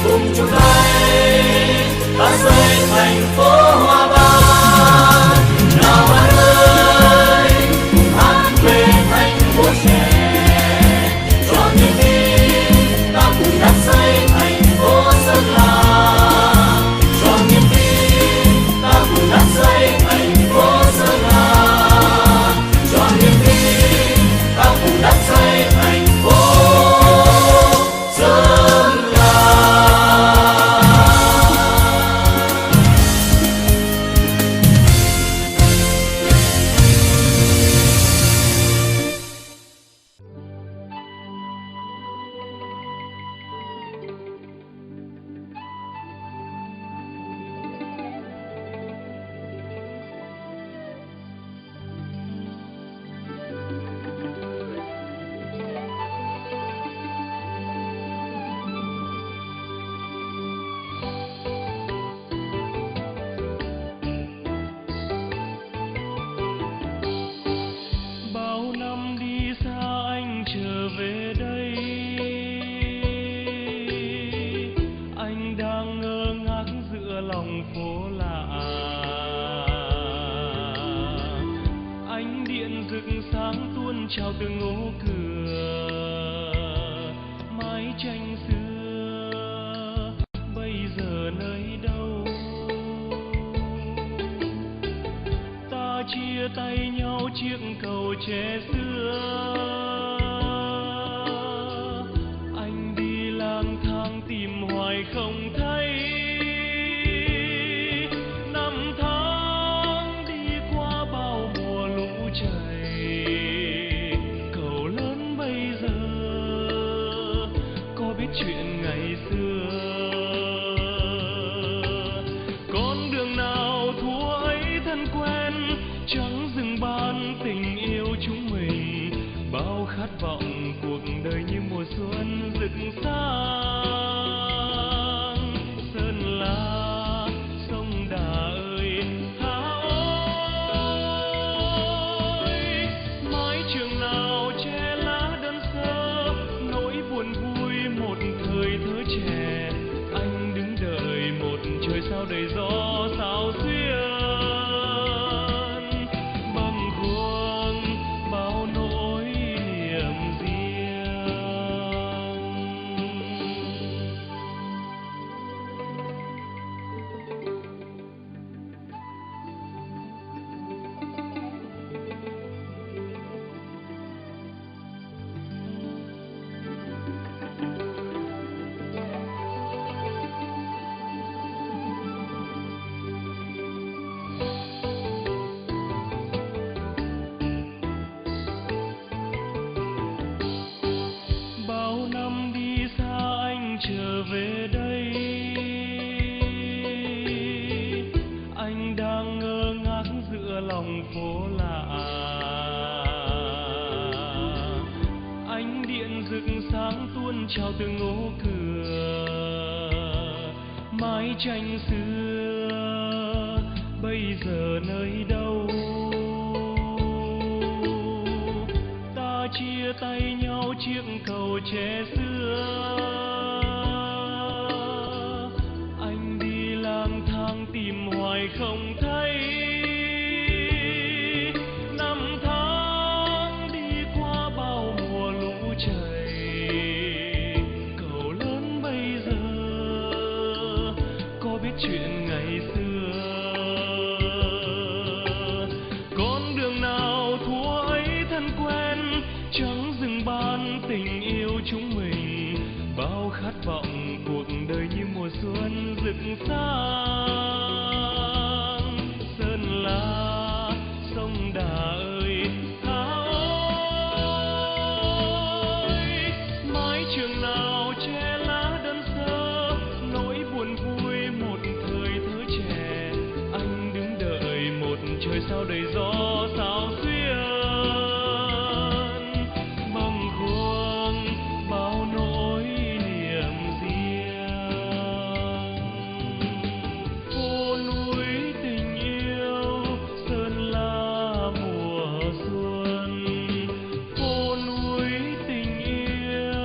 cùng chung tay ta xây thành phố hoa ban. Nào bạn ơi, cùng hát về thành phố trẻ, cho niềm tin ta cùng đắp xây thành phố Sơn La. Cho niềm tin ta cùng đắp xây thành phố Sơn La. Cho niềm tin ta cùng đắp xây thành phố Sơn La.
Bao năm đi xa anh trở về đây, anh đang ngơ ngác giữa lòng phố lạ. Ánh điện rực sáng tuôn trào từ ngõ cửa, mái tranh xưa bây giờ nơi đâu? Ta chia tay nhau chiếc cầu tre xưa, anh đi lang thang tìm hoài không thấy. Năm tháng đi qua bao mùa lũ chảy, cầu lớn bây giờ có biết chuyện ngày xưa? Con đường nào thua ấy thân quen, chẳng dừng ban tình yêu chúng mình. Bao khát vọng cuộc đời như mùa xuân rực sáng. Sơn La sông Đà ơi há ơi, mái trường nào che lá đơn sơ, nỗi buồn vui một thời thơ trẻ. Anh đứng đợi một trời sao đầy gió sao xuyên, bâng khuâng bao nỗi niềm riêng. Bao năm đi xa anh trở về đây, anh đang ngơ ngác giữa lòng phố lạ. Ánh điện rực sáng tuôn trào từ ngõ cửa, mái tranh xưa bây giờ nơi đâu? Ta chia tay nhau chiếc cầu tre xưa, anh đi lang thang tìm hoài không thấy. Năm tháng đi qua bao mùa lũ chảy, cầu lớn bây giờ có biết chuyện ngày xưa? Con đường nào thua ấy thân quen, chẳng dừng ban tình yêu chúng mình. Bao khát vọng cuộc đời như mùa xuân rực sáng. Sơn La sông Đà ơi há ơi, mái trường nào che lá đơn sơ, nỗi buồn vui một thời thơ trẻ. Anh đứng đợi một trời sao đầy gió sao xuyên, bâng khuâng bao nỗi niềm riêng. Phố núi tình yêu Sơn La mùa xuân, phố núi tình yêu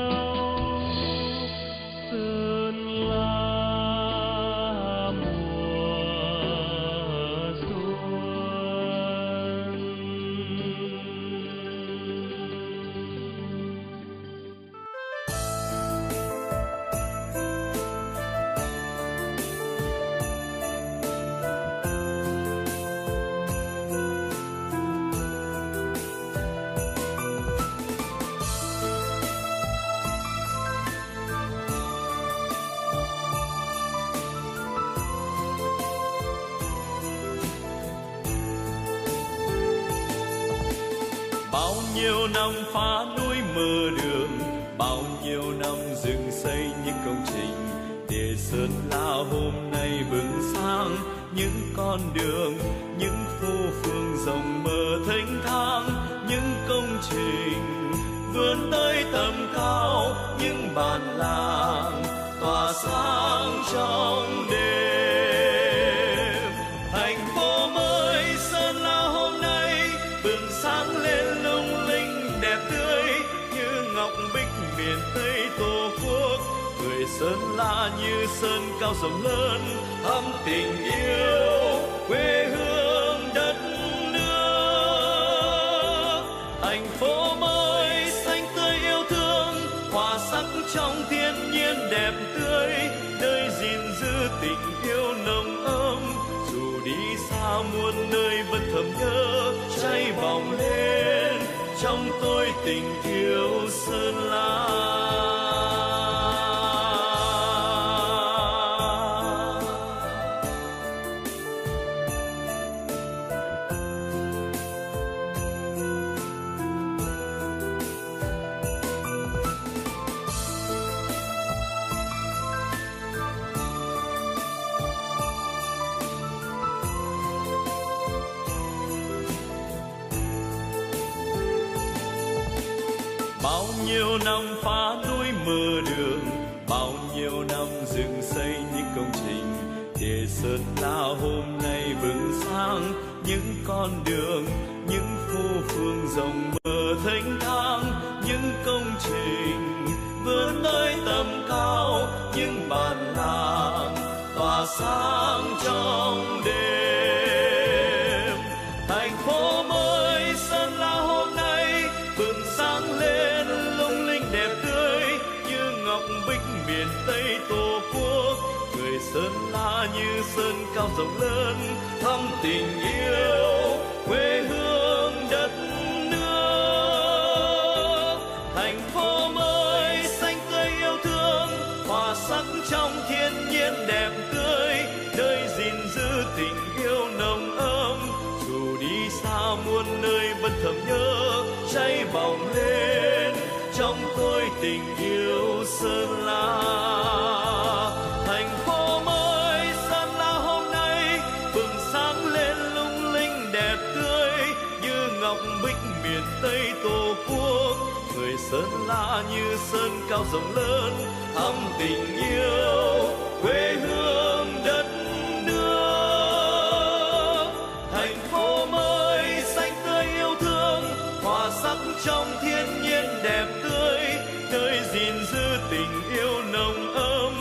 Bao nhiêu năm phá núi mở đường, bao nhiêu năm dựng xây những công trình, để Sơn La hôm nay bừng sáng những con đường, những phố phường rộng mở thênh thang, những công trình vươn tới tầm cao, những bản làng tỏa sáng trong đêm. Thành phố mới Sơn La hôm nay bừng sáng lên lung linh đẹp tươi, như ngọc bích miền Tây Tổ quốc. Người Sơn La như sơn cao rộng lớn, thắm tình yêu quê hương đất nước. Thành phố mới xanh tươi yêu thương, hòa sắc trong thiên nhiên đẹp tươi, nơi gìn giữ tình yêu nồng ấm. Dù đi xa muôn nơi vẫn thầm nhớ, cháy bỏng lên trong tôi tình yêu Sơn La. Bao nhiêu năm phá núi mở đường, bao nhiêu năm dựng xây những công trình, để Sơn La hôm nay bừng sáng những con đường, những phố phường rộng mở thênh thang, những công trình vươn tới tầm cao, những bản làng tỏa sáng trong đêm. Thành phố mới Sơn La hôm nay bừng sáng lên lung linh đẹp tươi, như ngọc bích miền Tây Tổ quốc. Người Sơn La như sơn cao rộng lớn, thắm tình yêu quê hương đất nước. Thành phố mới xanh tươi yêu thương, hòa sắc trong thiên nhiên đẹp tươi, nơi gìn giữ tình yêu nồng ấm. Dù đi xa muôn nơi vẫn thầm nhớ, cháy bỏng lên trong tôi tình yêu Sơn La. Thành phố mới Sơn La hôm nay bừng sáng lên lung linh đẹp tươi, như ngọc bích miền Tây Tổ quốc. Người Sơn La như sơn cao rộng lớn, thắm tình yêu quê hương đất nước. Thành phố mới xanh tươi yêu thương, hòa sắc trong thiên nhiên đẹp tươi, nơi gìn giữ tình yêu nồng ấm.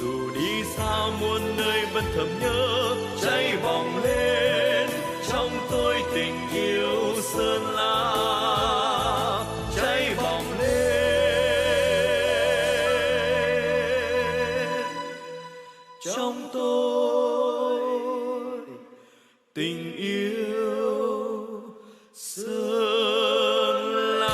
Dù đi xa muôn nơi vẫn thầm nhớ, cháy bỏng lên trong tôi tình yêu Sơn La. Cháy bỏng lên trong tôi tình yêu Sơn La.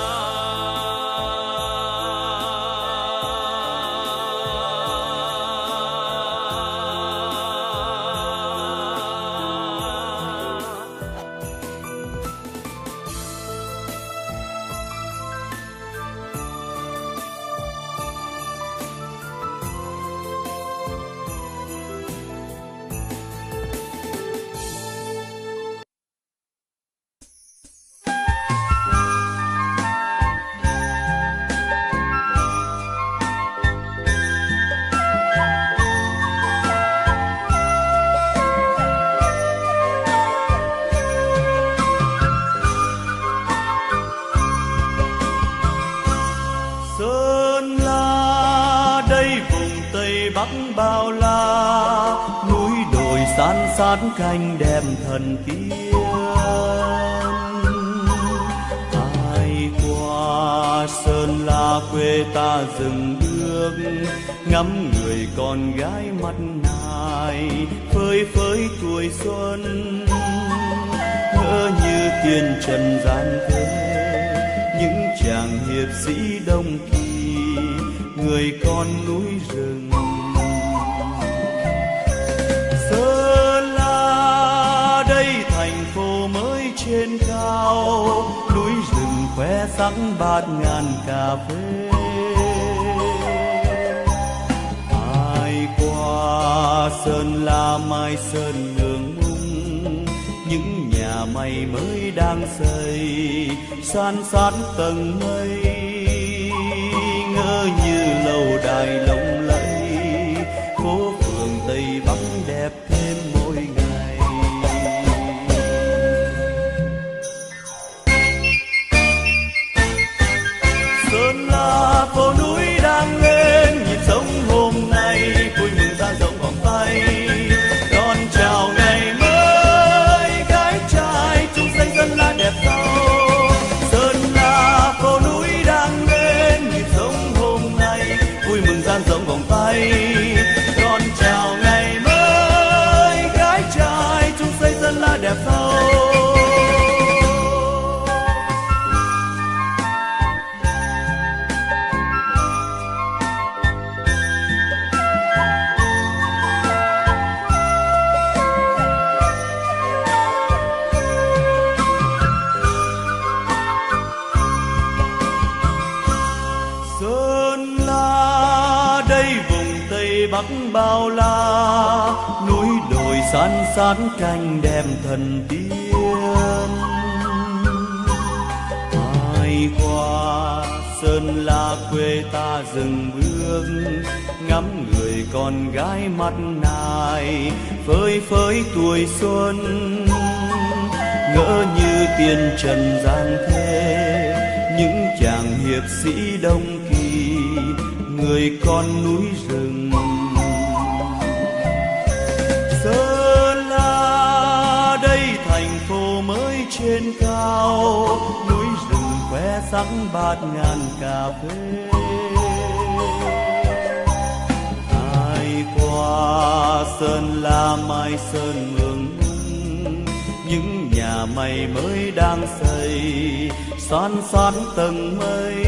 Sơn La đây vùng Tây Bắc bao la, núi đồi san sát canh đẹp thần tiên. Ai qua Sơn La quê ta dừng bước, ngắm người con gái mắt nài phơi phới tuổi xuân, ngỡ như tiên trần gian thế. Những chàng hiệp sĩ đông kỳ, người con núi rừng. Sơn La đây thành phố mới trên cao, núi rừng
sắc bát ngàn cà phê. Ai qua Sơn La Mai Sơn nương mung, những nhà mây mới đang xây san sát tầng mây, ngỡ như lâu đài lộng lẫy, phố phường Tây Bắc đẹp thêm mỗi ngày. Sơn La phố núi đang lên, nhịp sống hôm nay vui mừng dang rộng vòng tay, đón chào ngày mới gái trai chung xanh Sơn La đẹp giàu. Sơn La phố núi đang lên, nhịp sống hôm nay vui mừng dang rộng vòng tay, đón chào ngày mới gái trai chung xanh Sơn La đẹp giàu. Sơn La đây vùng Tây Bắc bao la, núi đồi san sát canh đem thần tiên. Ai qua Sơn La quê ta dừng bước, ngắm người con gái mắt nài phơi phới tuổi xuân, ngỡ như tiên trần gian thế, những chàng hiệp sĩ đông kỳ, người con núi rừng. Sơn La đây thành phố mới trên cao, núi rừng khoe sắc bát ngàn cà phê. Ai qua Sơn La Mai Sơn mường, những nhà mây mới đang xây san sát tầng mây,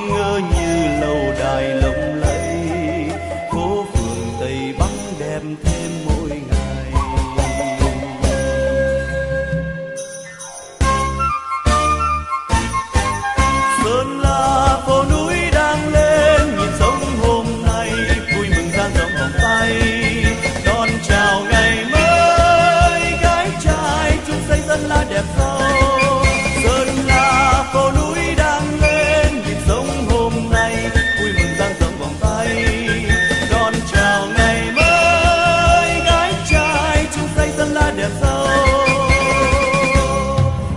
ngỡ như lâu đài lộng lẫy, phố phường Tây Bắc đẹp thêm mỗi ngày. Sơn La phố núi đang lên, nhìn sống hôm nay vui mừng dang rộng vòng tay, đón chào ngày mới gái trai chung xanh Sơn La đẹp giàu. Sơn La phố núi đang lên, nhịp sống hôm nay vui mừng dang rộng vòng tay, đón chào ngày mới gái trai chung xanh Sơn La đẹp giàu.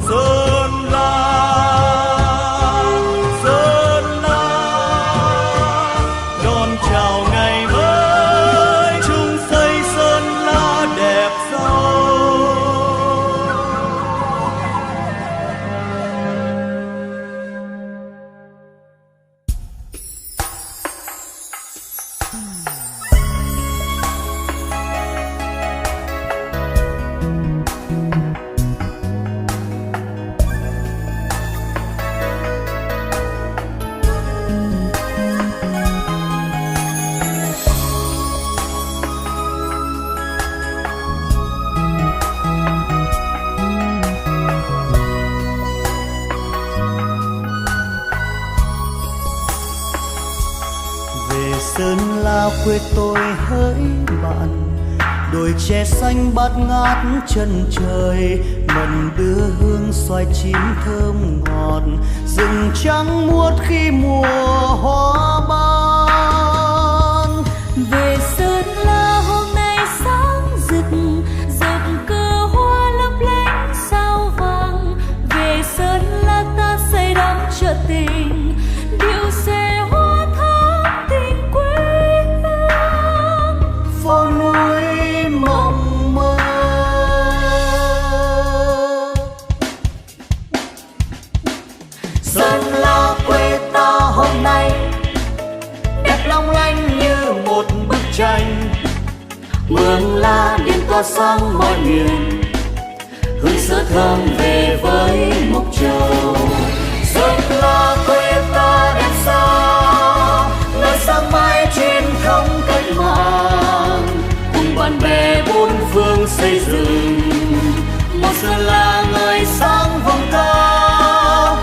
Sơn La, Sơn La, đón chào ngày mới chung xây Sơn La đẹp giàu. Về Sơn La quê tôi hỡi bạn, đồi tre xanh bát ngát chân trời, mận đưa hương xoài chín thơm ngọt, rừng trắng muốt khi mùa hoa ban.
Về Sơn La hôm nay sáng rực, rực cờ hoa lấp lánh sao vàng. Về Sơn La ta xây đắm chợ tình, điệu xe hoa thắm tình quê hương.
Phố núi mộng mơ,
Sơn La quê ta hôm nay đẹp long lanh như một bức tranh, Mường La điên tỏa sáng mọi miền, hương sữa thơm về với mộc châu. Sơn La quê ta đẹp sao, lời sáng mãi truyền thống cách mạng, cùng bạn bè bốn phương xây dựng một Sơn La ngời sáng vòng cao.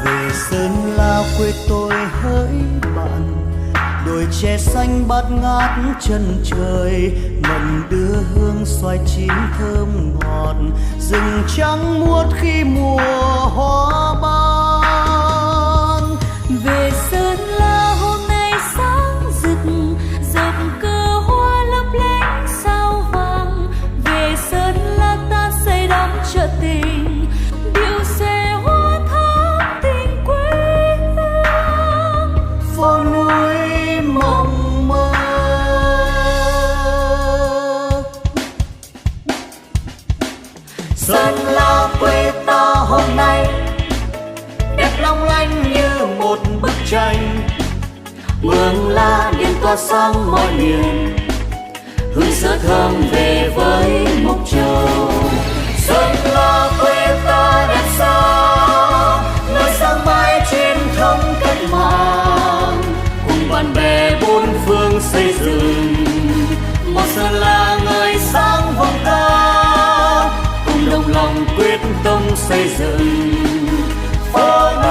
Về Sơn La quê tôi hỡi bạn, đồi chè xanh bát ngát chân trời, mận đưa hương xoài chín thơm ngọt, rừng trắng muốt khi mùa hoa ban.
Về Sơn La hôm nay sáng rực, dọc cờ hoa lấp lánh sao vàng. Về Sơn La ta say đắm chợ tình, điệu xe hoa thắm tình quê hương.
Phố núi mộng mơ, Sơn La quê ta hôm nay đẹp long lanh như một bức tranh. Mường La điện tỏa sáng mọi miền, hương sữa thơm về với mộc châu. Sơn La quê ta đẹp xa, nơi sáng mai truyền thống cách mạng, cùng bạn bè bốn phương xây dựng một Sơn La ngời sáng vòng ca, cùng đồng lòng quyết tâm xây dựng phố núi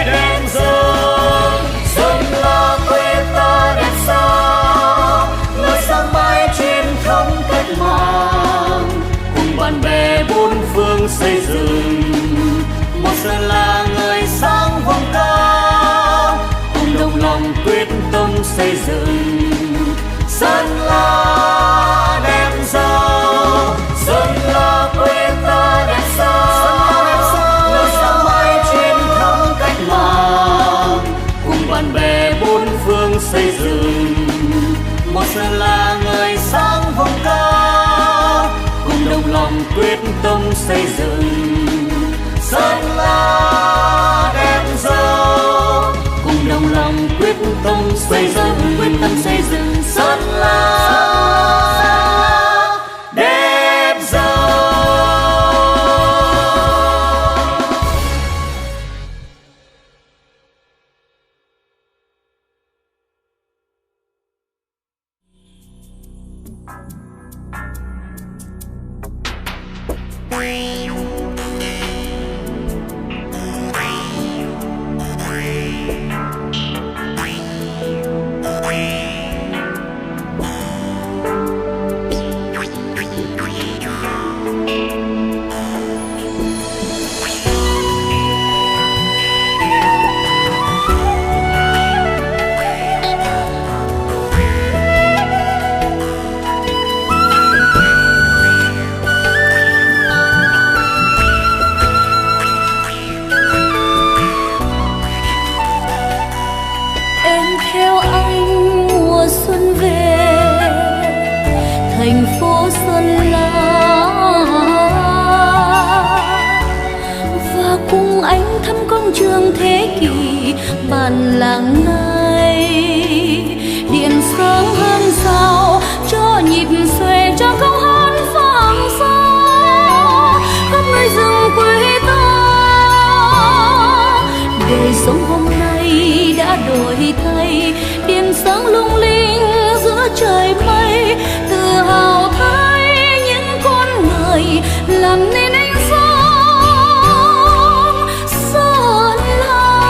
đẹp dâng. Sơn La quê ta đẹp xa, nơi sáng mai truyền thống cách mạng, cùng bạn bè bốn phương xây dựng một Sơn La ngời sáng vòng ca, cùng đồng lòng quyết tâm xây dựng Sơn La đẹp giàu. Sơn La quê ta đẹp xa, nơi sáng mai truyền thống cách mạng, cùng bạn bè bốn phương xây dựng một Sơn La ngời sáng vòng ca, cùng đồng lòng quyết tâm xây dựng Sơn La đẹp giàu, cùng đồng lòng quyết tâm xây dựng Sơn La đẹp giàu.
thành phố Sơn La và cùng anh thăm công trường thế kỷ bản làng này. Điện sáng hơn sao cho nhịp xuề cho câu hát vang xa khắp nơi rừng quê ta. Đời sống hôm nay đã đổi thay, điện sáng lung linh giữa trời mây, tự hào thấy những con người làm nên ánh sáng Sơn La.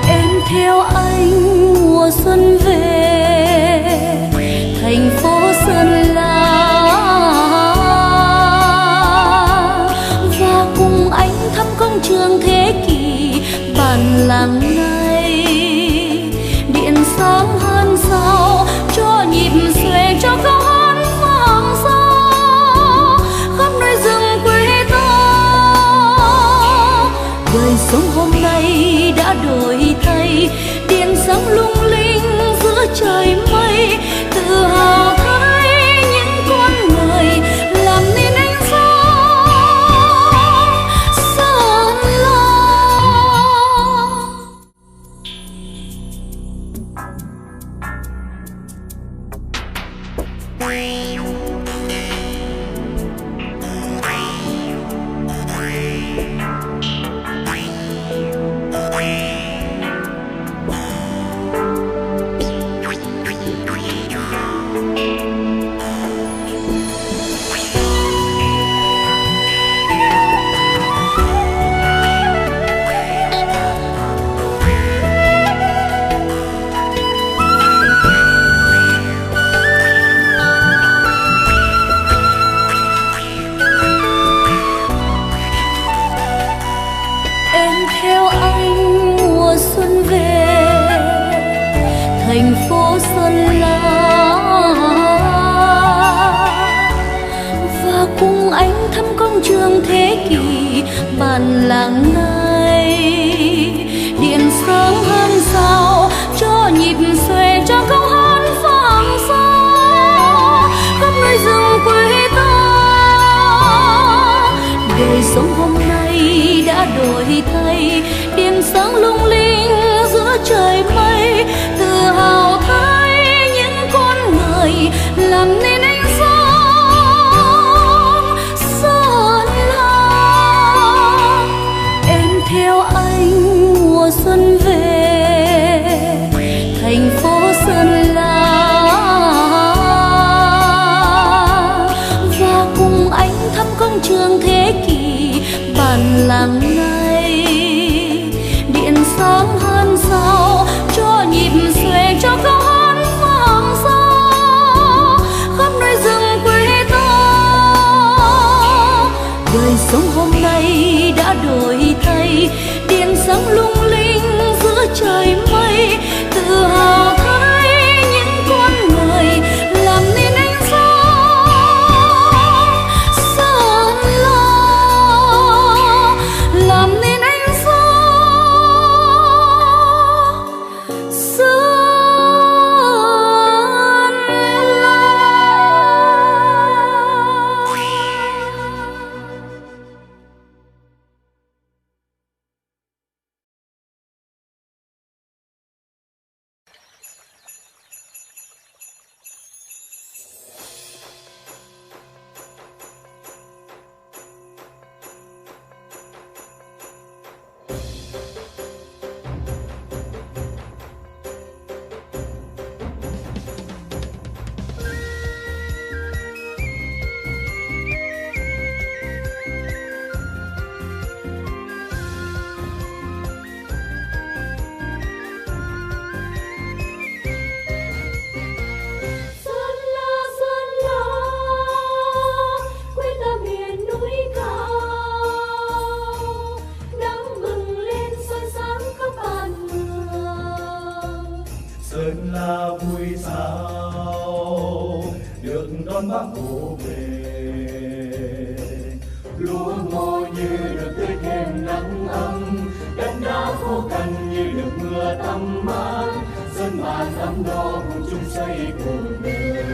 Em theo anh mùa xuân về thành phố Sơn La và cùng anh thăm công trường thế kỷ bản làng này. Điện sáng hơn sao cho nhịp xuề cho câu hát vang xa khắp nơi rừng quê ta. Đời sống hôm nay đã đổi thay, điện sáng lung linh giữa trời mây, tự hào thấy những con người làm nên ánh sáng Sơn La. thế kỷ bản làng này. Điện sáng hơn sao cho nhịp xuề cho câu hát vang xa khắp nơi rừng quê ta. Đời sống hôm nay đã đổi thay, điện sáng lung linh giữa trời mây, tự hào thấy những con người làm nên ánh sáng Sơn La. Em theo anh mùa xuân về thành phố Sơn La, và cùng anh thăm công trường thế kỷ bản làng này. Điện sáng hơn sao cho nhịp xuề cho câu hát vang xa khắp nơi rừng quê ta. Đời sống hôm nay đã đổi thay, điện sáng lung linh giữa trời mây, tự hào thấy những con người làm nên ánh sáng Sơn La, làm nên ánh sáng Sơn La.
Sơn La vui sao được đón Bác Hồ về, lúa ngô như được tưới thêm nắng ấm, đất đá khô cằn như được mưa tắm mát, dân bản ấm no cùng chung xây cuộc đời.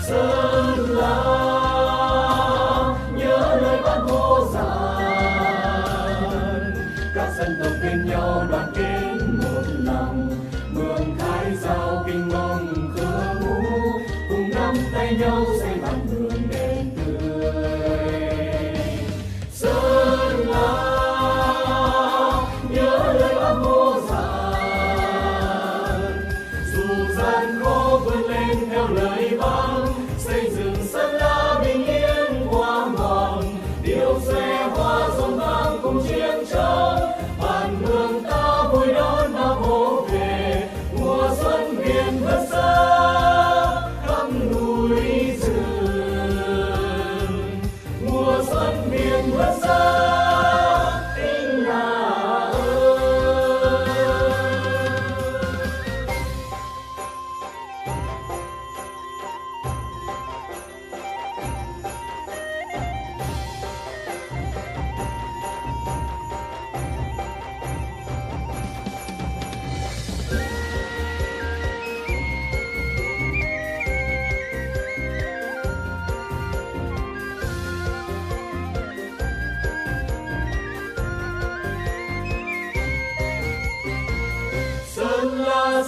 Sơn La nhớ lời Bác Hồ dặn, các dân tộc bên nhau đoàn kết một lòng, mường thái giao kinh mong khơ mú, cùng nắm tay nhau xây bản mường đen tươi. Sơn La nhớ lời Bác Hồ dặn, dù gian khó vươn lên theo lời Bác, xây dựng Sơn La bình yên hoa ngọn, điệu xòe hoa rộn vang cùng chiến tranh. Bản mường ta vui đón Bác Hồ về, mùa xuân miền vượt xa khắp núi rừng, mùa xuân miền vượt xa tinh là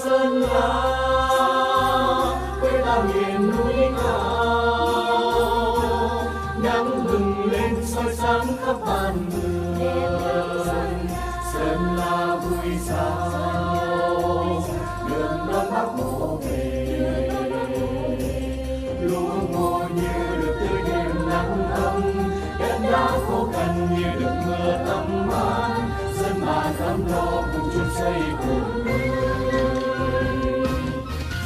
Sơn La, quê ta miền núi cao, nắng bừng lên soi sáng khắp bản mường. Sơn La vui sao được đón Bác Hồ về, lúa ngô như được tưới thêm nắng ấm, đất đá khô cằn như được mưa tắm mát, dân bản ấm no cùng chung xây cuộc đời.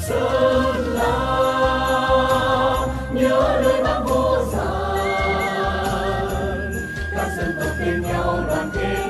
Sơn La nhớ lời Bác Hồ dặn, các dân tộc bên nhau đoàn kết